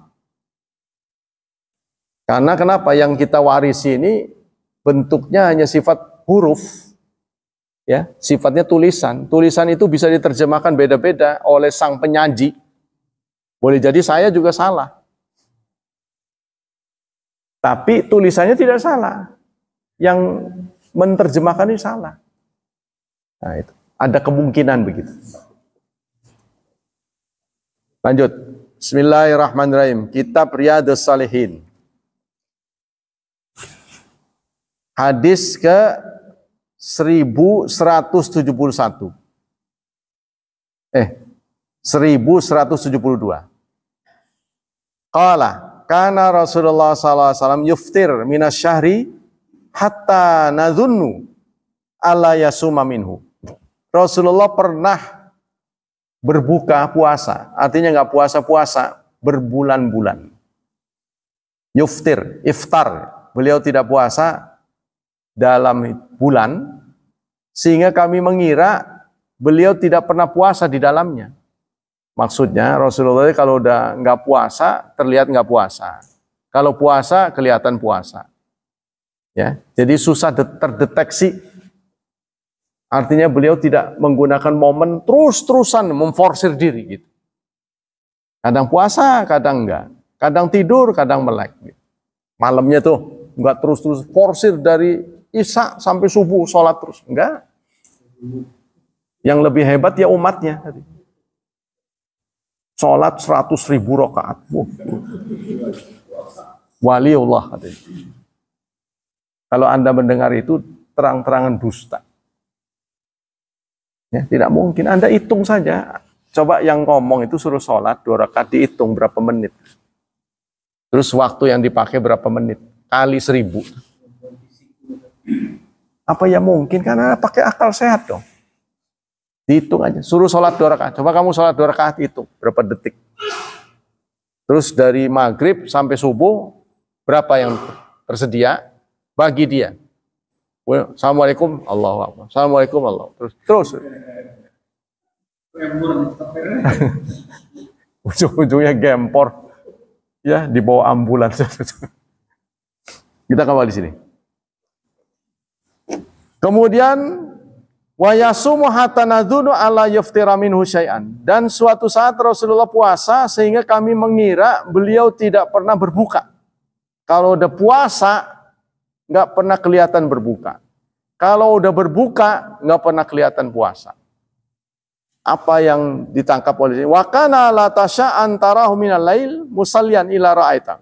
Karena kenapa? Yang kita warisi ini bentuknya hanya sifat huruf, ya, sifatnya tulisan. Tulisan itu bisa diterjemahkan beda-beda oleh sang penyaji. Boleh jadi saya juga salah. Tapi tulisannya tidak salah. Yang menerjemahkan ini salah. Nah, itu. Ada kemungkinan begitu. Lanjut. Bismillahirrahmanirrahim. Kitab Riyadhus Shalihin. Hadis ke 1171. 1172. Qala kana Rasulullah sallallahu alaihi wasallam yuftir minasyahri hatta nadhunnu alla yasuma minhu. Rasulullah pernah berbuka puasa, artinya nggak puasa-puasa berbulan-bulan. Yuftir, iftar, beliau tidak puasa dalam bulan, sehingga kami mengira beliau tidak pernah puasa di dalamnya. Maksudnya Rasulullah kalau udah nggak puasa terlihat nggak puasa, kalau puasa kelihatan puasa. Ya, jadi susah terdeteksi. Artinya beliau tidak menggunakan momen terus-terusan memforsir diri gitu. Kadang puasa, kadang enggak. Kadang tidur, kadang melek. Gitu. Malamnya tuh enggak terus-terus forsir dari Isya sampai subuh sholat terus. Enggak. Yang lebih hebat ya umatnya. Sholat 100.000 rakaat. Waliullah. Kalau Anda mendengar itu terang-terangan dusta. Ya, tidak mungkin. Anda hitung saja. Coba yang ngomong itu suruh sholat 2 rakaat, dihitung berapa menit. Terus waktu yang dipakai berapa menit. Kali 1000. Apa ya mungkin? Karena pakai akal sehat dong. Dihitung aja. Suruh sholat 2 rakaat. Coba kamu sholat 2 rakaat, hitung berapa detik. Terus dari maghrib sampai subuh, berapa yang tersedia bagi dia. Assalamualaikum, Allahu Akbar. Assalamualaikum, Allah. Terus. Ujung-ujungnya gempor. Ya, dibawa ambulans. Kita kembali di sini. Kemudian wa yasumu hatta nadhunu ala yuftira minhu syai'an. Dan suatu saat Rasulullah puasa sehingga kami mengira beliau tidak pernah berbuka. Kalau udah puasa nggak pernah kelihatan berbuka. Kalau udah berbuka, nggak pernah kelihatan puasa. Apa yang ditangkap oleh wa kana la tasya antarahu minal lail musallian ila ra'aita.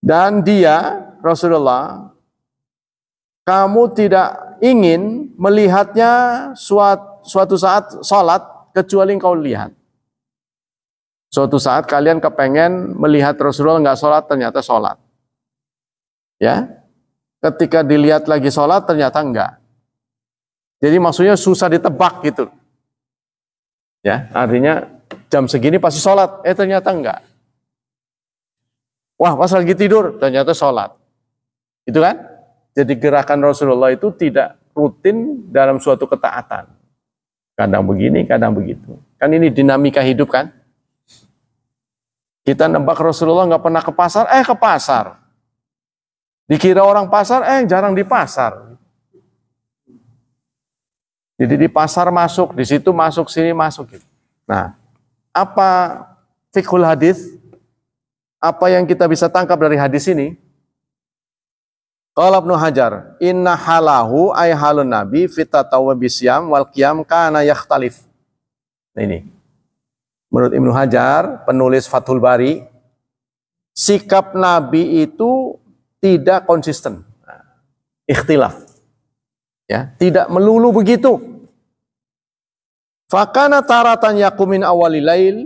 Dan dia Rasulullah, kamu tidak ingin melihatnya suatu saat salat kecuali engkau lihat. Suatu saat kalian kepengen melihat Rasulullah nggak salat, ternyata salat. Ya, ketika dilihat lagi salat ternyata enggak. Jadi maksudnya susah ditebak gitu. Ya, artinya jam segini pasti sholat, ternyata enggak. Wah, pas lagi tidur, ternyata sholat. Itu kan? Jadi gerakan Rasulullah itu tidak rutin dalam suatu ketaatan. Kadang begini, kadang begitu. Kan ini dinamika hidup kan? Kita nebak Rasulullah nggak pernah ke pasar, ke pasar. Dikira orang pasar, jarang di pasar. Jadi di pasar masuk, di situ masuk, sini masuk. Nah, apa fiqhul hadis? Apa yang kita bisa tangkap dari hadis ini? Qala Ibnu Hajar, inna halahu ay halun nabi fitatawa bisyam wal qiyam kana yakhtalif. Nah ini. Menurut Ibnu Hajar, penulis Fathul Bari, sikap Nabi itu tidak konsisten. Ikhtilaf. Ya, tidak melulu begitu. Fakana taratan yakumin awalil lail.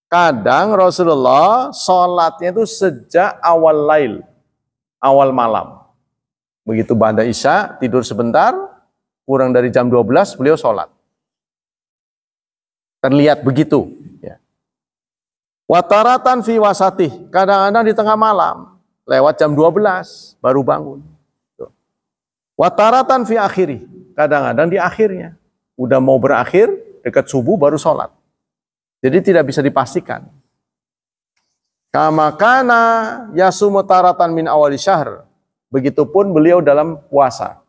Kadang Rasulullah sholatnya itu sejak awal lail, awal malam. Begitu ba'da isya, tidur sebentar, kurang dari jam 12 beliau sholat. Terlihat begitu. Ya. Wataratan fi wasatih, kadang-kadang di tengah malam, lewat jam 12 baru bangun. Wataratan fi akhiri, kadang-kadang di akhirnya. Udah mau berakhir, dekat subuh baru sholat. Jadi tidak bisa dipastikan. Kama kana yasumu taratan min awali syahr. Begitupun beliau dalam puasa.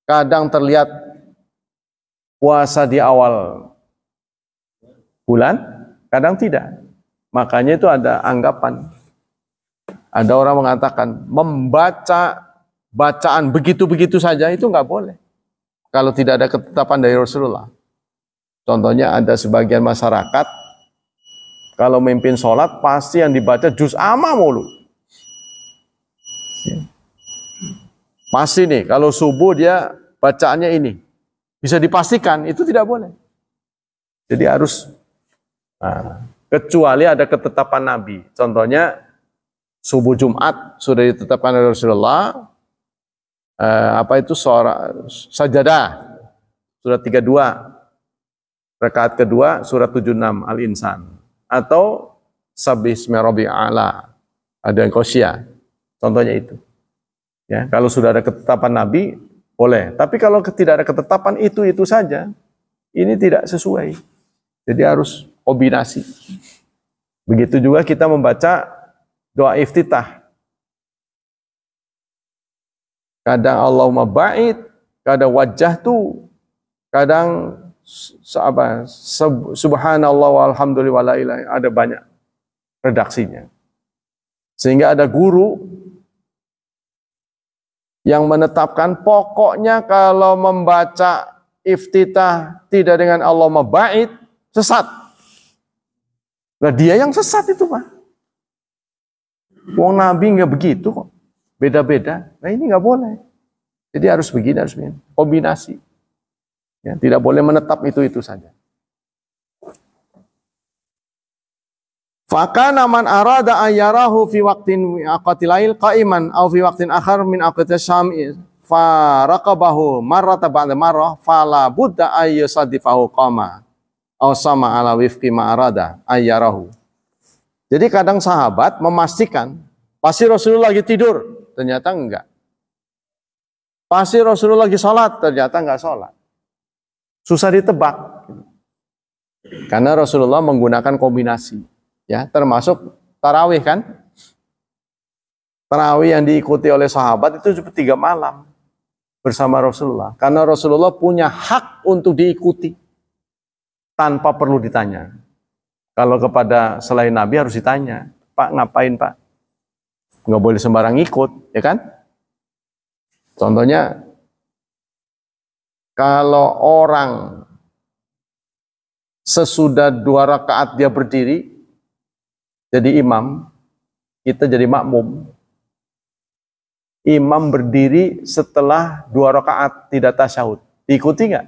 Kadang terlihat puasa di awal bulan, kadang tidak. Makanya itu ada anggapan. Ada orang mengatakan membaca bacaan begitu-begitu saja itu nggak boleh. Kalau tidak ada ketetapan dari Rasulullah. Contohnya ada sebagian masyarakat, kalau memimpin sholat pasti yang dibaca juz amma mulu. Pasti nih, kalau subuh dia bacaannya ini. Bisa dipastikan, itu tidak boleh. Jadi harus, kecuali ada ketetapan Nabi. Contohnya, subuh Jumat sudah ditetapkan oleh Rasulullah, sajadah surat 32 rakaat kedua surat 76 Al-Insan atau Sabbismi Rabbil A'la ada yang Qosyah, contohnya itu ya. Kalau sudah ada ketetapan Nabi boleh, tapi kalau tidak ada ketetapan itu saja, ini tidak sesuai. Jadi harus kombinasi. Begitu juga kita membaca doa iftitah. Kadang Allahumma ba'id, kadang wajjahtu, kadang subhanallah walhamdulillah wa la ilaha, ada banyak redaksinya. Sehingga ada guru yang menetapkan pokoknya kalau membaca iftitah tidak dengan Allahumma ba'id, sesat. Nah dia yang sesat itu Pak. Wong Nabi nggak begitu kok. Beda-beda. Nah ini nggak boleh. Jadi harus begini, harus begini. Kombinasi. Ya, tidak boleh menetap itu saja. Fakana man arada ayyarahu fi waqtin aqatilail qa'iman aw fi waqtin akhar min aqati syam'i fa raqabahu marrata ba'da marrah fala budda ayyusadifahu qama aw sama ala wifqi ma arada ayyarahu. Jadi kadang sahabat memastikan pasti Rasulullah lagi tidur. Ternyata enggak. Pasti Rasulullah lagi sholat, ternyata enggak sholat. Susah ditebak. Karena Rasulullah menggunakan kombinasi. Ya, termasuk tarawih kan. Tarawih yang diikuti oleh sahabat itu cuma 3 malam bersama Rasulullah. Karena Rasulullah punya hak untuk diikuti tanpa perlu ditanya. Kalau kepada selain Nabi harus ditanya. Pak ngapain Pak? Nggak boleh sembarang ikut, ya kan? Contohnya, kalau orang sesudah 2 rakaat dia berdiri, jadi imam, kita jadi makmum. Imam berdiri setelah 2 rakaat tidak tasyahud. Diikuti nggak?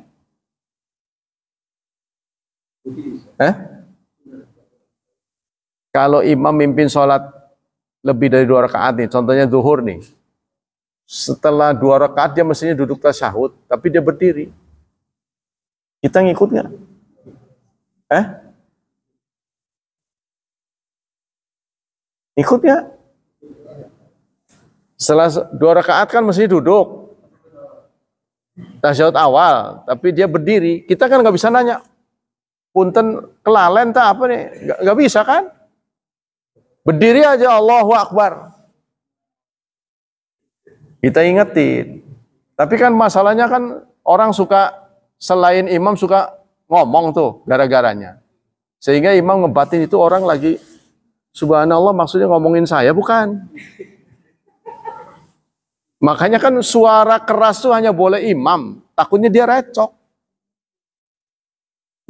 Kalau imam mimpin sholat lebih dari 2 rakaat nih, contohnya zuhur nih. Setelah 2 rakaat dia mestinya duduk tasyahud, tapi dia berdiri. Kita ngikut nggak? Ikut nggak? Setelah 2 rakaat kan mestinya duduk tasyahud awal, tapi dia berdiri. Kita kan nggak bisa nanya, punten kelalen tak apa nih? Nggak bisa kan? Berdiri aja, Allahu Akbar. Kita ingetin. Tapi kan masalahnya kan orang suka, selain imam suka ngomong tuh gara-garanya. Sehingga imam ngebatin itu orang lagi, subhanallah maksudnya ngomongin saya, bukan. Makanya kan suara keras tuh hanya boleh imam. Takutnya dia recok.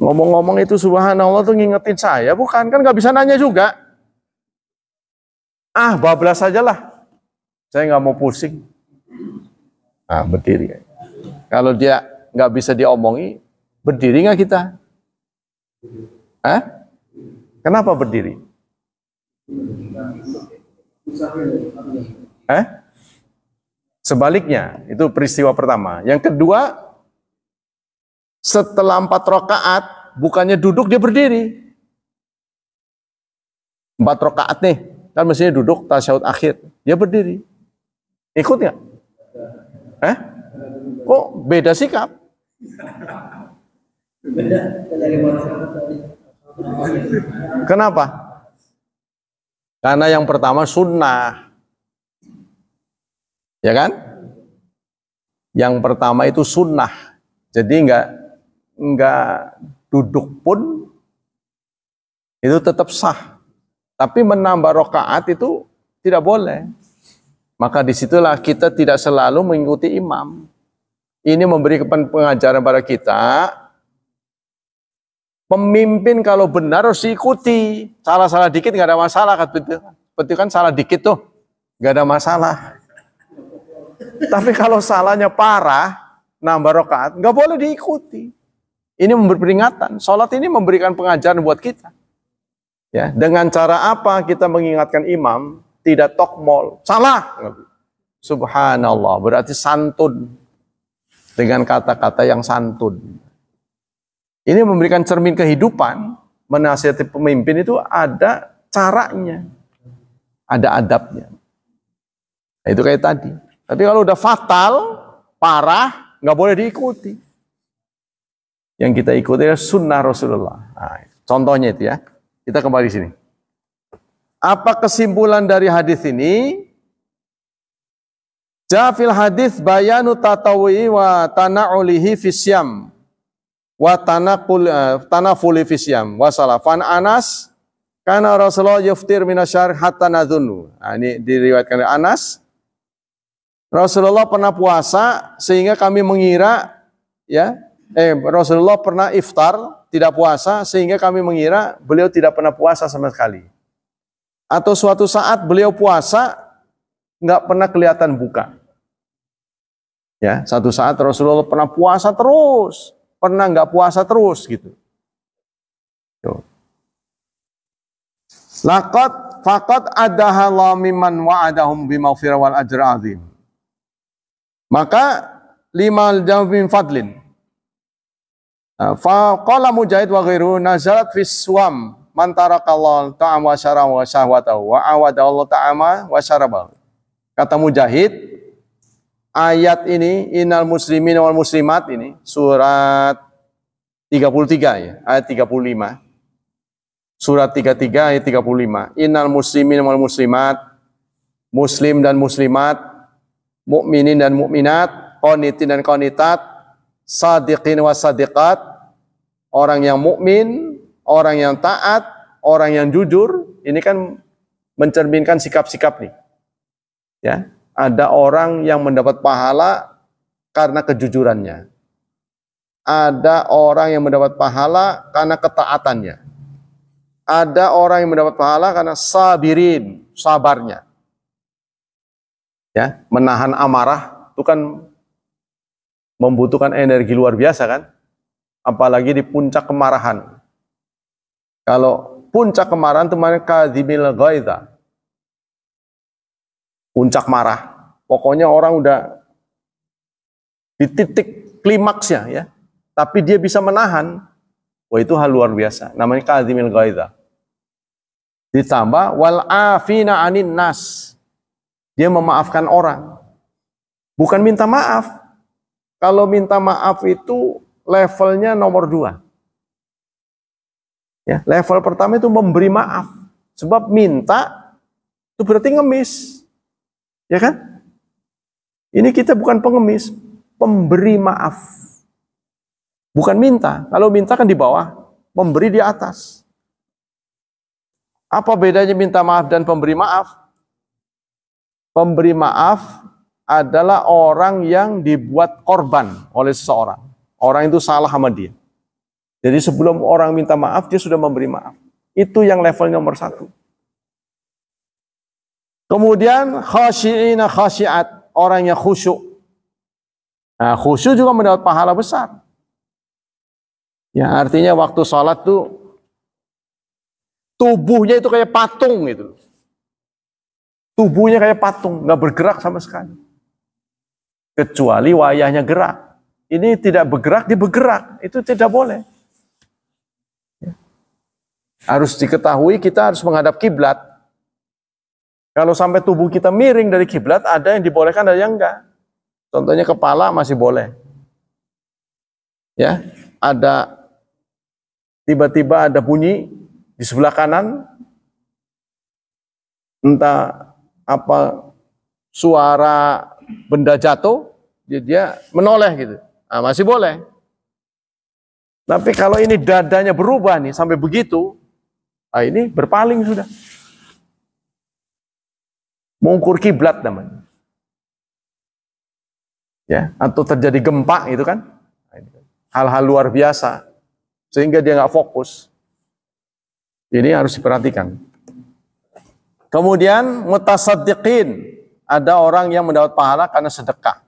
Ngomong-ngomong itu subhanallah tuh ngingetin saya, bukan. Kan nggak bisa nanya juga. Bablas saja lah. Saya nggak mau pusing. Berdiri. Kalau dia nggak bisa diomongi, berdiri nggak kita? Kenapa berdiri? Sebaliknya, itu peristiwa pertama. Yang kedua, setelah 4 rakaat, bukannya duduk, dia berdiri. 4 rakaat nih, kan mestinya duduk tasyahud akhir. Dia berdiri. Ikut nggak? Kok beda sikap? Kenapa? Karena yang pertama sunnah. Ya kan? Yang pertama itu sunnah. Jadi enggak duduk pun itu tetap sah. Tapi menambah rakaat itu tidak boleh. Maka disitulah kita tidak selalu mengikuti imam. Ini memberikan pengajaran pada kita. Pemimpin kalau benar harus diikuti. Salah-salah dikit nggak ada masalah. Seperti kan salah dikit tuh, nggak ada masalah. Tapi kalau salahnya parah, nambah rakaat, nggak boleh diikuti. Ini memberi peringatan. Sholat ini memberikan pengajaran buat kita. Ya, dengan cara apa kita mengingatkan imam? Tidak tokmol, salah. Subhanallah, berarti santun. Dengan kata-kata yang santun. Ini memberikan cermin kehidupan. Menasihati pemimpin itu ada caranya. Ada adabnya. Nah, itu kayak tadi. Tapi kalau udah fatal, parah, nggak boleh diikuti. Yang kita ikuti adalah sunnah Rasulullah. Nah, contohnya itu ya. Kita kembali sini. Apa kesimpulan dari hadis ini? Jafil hadis bayanu tatawwi wa tana'ulihi fisyam wa tanafuli fisyam wa salafan Anas karena Rasulullah yuftir minasyar hatta nadhunnu. Nah, ini diriwayatkan oleh Anas. Rasulullah pernah puasa sehingga kami mengira Rasulullah pernah iftar tidak puasa sehingga kami mengira beliau tidak pernah puasa sama sekali. Atau suatu saat beliau puasa nggak pernah kelihatan buka. Ya, satu saat Rasulullah pernah puasa terus, pernah nggak puasa terus gitu. Laqad faqad adahallahu mimman wa'adahum bimaghfirah wal ajr azim. Maka limal jawbin fadlin. Fa qala Mujahid wa ghairu nazalat fis suam man tarakallahu ta'ama wa syara wa syahwatahu wa awadallahu ta'ama wa syarabahu. Kata Mujahid, ayat ini innal muslimin wal muslimat ini surat 33 ya, ayat 35. Surat 33 ayat 35. Innal muslimin wal muslimat, muslim dan muslimat, mukminin dan mukminat, qanitin dan qanitat, sadiqin wa sadiqat, orang yang mukmin, orang yang taat, orang yang jujur. Ini kan mencerminkan sikap-sikap nih. Ya, Ada orang yang mendapat pahala karena kejujurannya. Ada orang yang mendapat pahala karena ketaatannya. Ada orang yang mendapat pahala karena sabirin, sabarnya. Ya, menahan amarah itu kan membutuhkan energi luar biasa kan? Apalagi di puncak kemarahan. Kalau puncak kemarahan itu namanya kadzimil ghaidha. Puncak marah. Pokoknya orang udah di titik klimaksnya ya. Tapi dia bisa menahan. Wah, itu hal luar biasa. Namanya kadzimil ghaidha. Ditambah wal afina anin nas. Dia memaafkan orang. Bukan minta maaf. Kalau minta maaf itu levelnya nomor 2. Ya, level pertama itu memberi maaf. Sebab minta itu berarti ngemis. Ya kan? Ini kita bukan pengemis, pemberi maaf. Bukan minta. Kalau minta kan di bawah, memberi di atas. Apa bedanya minta maaf dan pemberi maaf? Pemberi maaf adalah orang yang dibuat korban oleh seseorang. Orang itu salah sama dia. Jadi sebelum orang minta maaf, dia sudah memberi maaf. Itu yang level nomor 1. Kemudian khasyi'ina khasyi'at, orang yang khusyuk. Nah, khusyuk juga mendapat pahala besar. Ya, artinya waktu sholat tuh tubuhnya itu kayak patung gitu. Tubuhnya kayak patung, nggak bergerak sama sekali. Kecuali wayahnya gerak. Ini tidak bergerak, dia bergerak. Itu tidak boleh. Ya. Harus diketahui kita harus menghadap kiblat. Kalau sampai tubuh kita miring dari kiblat, ada yang dibolehkan, ada yang enggak. Contohnya kepala masih boleh. Ya, ada tiba-tiba ada bunyi di sebelah kanan, entah apa suara benda jatuh, dia menoleh gitu. Nah, masih boleh. Tapi kalau ini dadanya berubah nih sampai begitu, nah ini berpaling sudah. Mengukur kiblat namanya. Ya, atau terjadi gempa itu kan. Hal-hal luar biasa sehingga dia nggak fokus. Ini harus diperhatikan. Kemudian mutasaddiqin, ada orang yang mendapat pahala karena sedekah.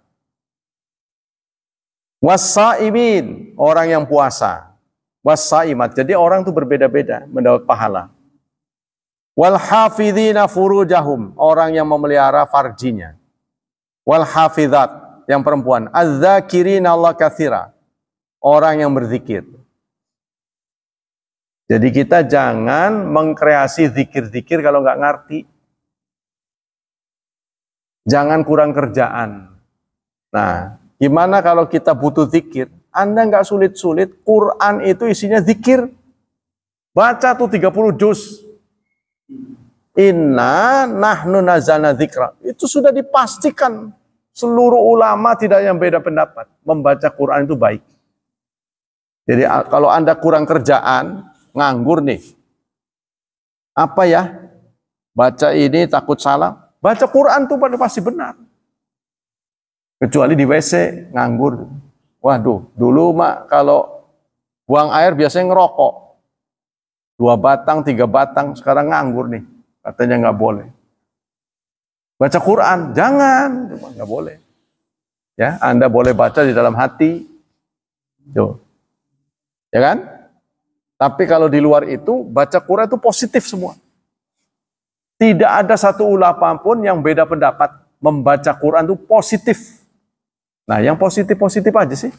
Wassaimin, orang yang puasa. Wassaimat, jadi orang itu berbeda-beda mendapat pahala. Wal hafidhina furujahum, orang yang memelihara farjinya. Wal hafidhat, yang perempuan. Az-zakirina Allah katsira, orang yang berzikir. Jadi kita jangan mengkreasi zikir-zikir kalau nggak ngerti. Jangan kurang kerjaan. Nah, gimana kalau kita butuh zikir? Anda nggak sulit-sulit, Quran itu isinya zikir. Baca tuh 30 juz. Inna nahnu nazalna dzikra. Itu sudah dipastikan seluruh ulama tidak yang beda pendapat. Membaca Quran itu baik. Jadi kalau Anda kurang kerjaan, nganggur nih. Apa ya? Baca ini takut salah. Baca Quran tuh pasti benar. Kecuali di WC nganggur. Waduh, dulu mak kalau buang air biasanya ngerokok. 2 batang, 3 batang, sekarang nganggur nih. Katanya nggak boleh. Baca Quran, jangan, nggak boleh. Ya, Anda boleh baca di dalam hati. Tuh. Ya kan? Tapi kalau di luar itu, baca Quran itu positif semua. Tidak ada satu ulama pun yang beda pendapat. Membaca Quran itu positif. Nah, yang positif-positif aja sih.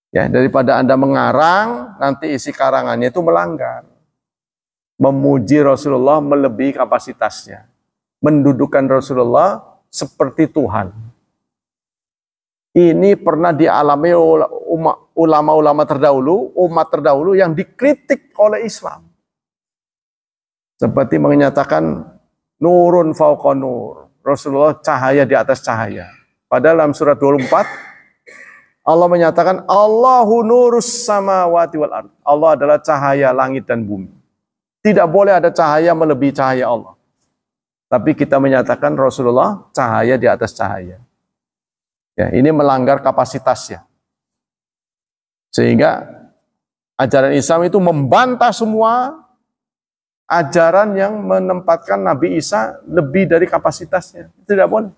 Ya, daripada Anda mengarang, nanti isi karangannya itu melanggar. Memuji Rasulullah melebihi kapasitasnya. Mendudukkan Rasulullah seperti Tuhan. Ini pernah dialami ulama-ulama terdahulu, umat terdahulu yang dikritik oleh Islam. Seperti menyatakan nurun fauqa nur. Rasulullah cahaya di atas cahaya. Padahal dalam surat 24 Allah menyatakan Allahu nurus samawati wal ardh. Allah adalah cahaya langit dan bumi. Tidak boleh ada cahaya melebihi cahaya Allah. Tapi kita menyatakan Rasulullah cahaya di atas cahaya. Ya, ini melanggar kapasitasnya. Sehingga ajaran Islam itu membantah semua ajaran yang menempatkan Nabi Isa lebih dari kapasitasnya. Tidak boleh.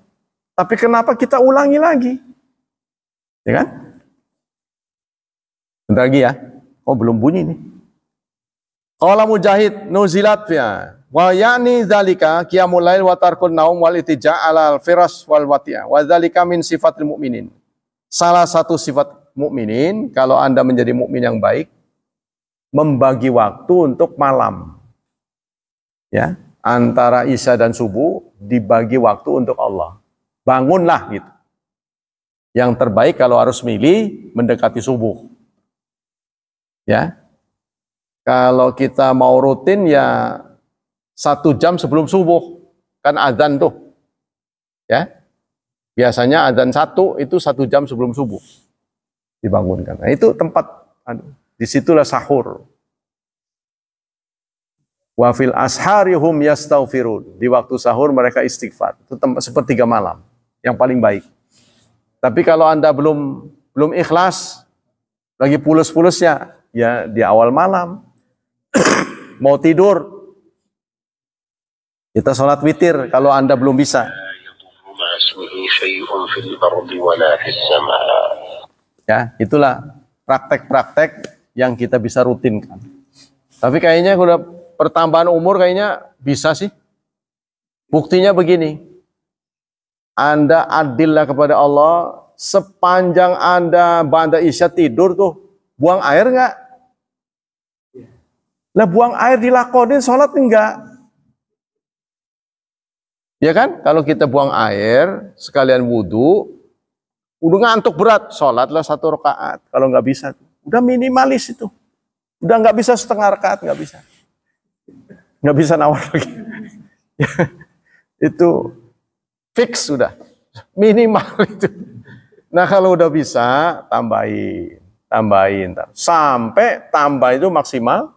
Tapi kenapa kita ulangi lagi? Ya kan? Bentar lagi ya. Oh, belum bunyi nih. Qala Mujahid nuzilat ya. Wa yani dzalika qiyamul lail wa tarkun naum wal itija' alal firas wal wati'ah. Wa dzalika min sifatil mukminin. Salah satu sifat mukminin, kalau Anda menjadi mukmin yang baik, membagi waktu untuk malam. Ya, antara Isya dan subuh dibagi waktu untuk Allah. Bangunlah gitu. Yang terbaik kalau harus milih mendekati subuh. Ya. Kalau kita mau rutin ya 1 jam sebelum subuh. Kan azan tuh. Ya. Biasanya azan 1 itu 1 jam sebelum subuh dibangunkan. Nah, itu tempat, disitulah sahur. Wa fil asharihum yastaghfirun. Di waktu sahur mereka istighfar. Itu tempat sepertiga malam yang paling baik. Tapi kalau Anda belum ikhlas, lagi pulus-pulusnya, ya di awal malam. Mau tidur, kita sholat witir kalau Anda belum bisa. Ya, itulah praktek-praktek yang kita bisa rutinkan. Tapi kayaknya udah pertambahan umur kayaknya bisa sih. Buktinya begini. Anda adillah kepada Allah, sepanjang Anda ba'da isya tidur tuh, buang air enggak? Lah buang air dilakonin, sholat enggak? Ya kan? Kalau kita buang air, sekalian wudhu ngantuk berat, sholatlah 1 rakaat. Kalau nggak bisa, udah minimalis itu. Udah nggak bisa setengah rakaat, nggak bisa. Nggak bisa nawar lagi. Itu fix sudah. Minimal itu. Nah kalau udah bisa, tambahin. Sampai tambah itu maksimal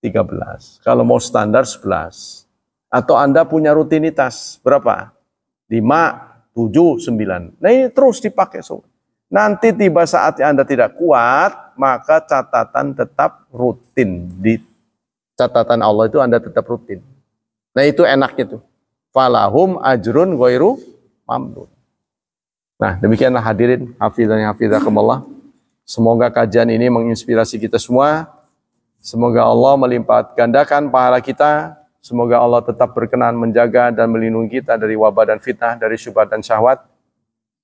13. Kalau mau standar 11. Atau Anda punya rutinitas, berapa? 5, 7, 9. Nah ini terus dipakai. Nanti tiba saatnya Anda tidak kuat, maka catatan tetap rutin. Di catatan Allah itu Anda tetap rutin. Nah itu enaknya tuh. Falahum ajrun ghairu mamnun. Nah demikianlah hadirin, hafizan hafizakumullah. Semoga kajian ini menginspirasi kita semua. Semoga Allah melipat gandakan pahala kita. Semoga Allah tetap berkenan menjaga dan melindungi kita dari wabah dan fitnah, dari syubhat dan syahwat.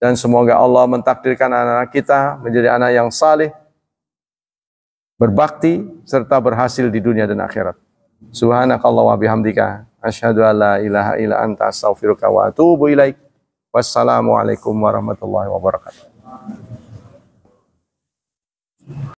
Dan semoga Allah mentakdirkan anak-anak kita menjadi anak yang saleh, berbakti, serta berhasil di dunia dan akhirat. Subhanakallah wa bihamdika, asyhadu an la ilaha illa anta astaghfiruka wa atubu ilaik. Wassalamualaikum warahmatullahi wabarakatuh.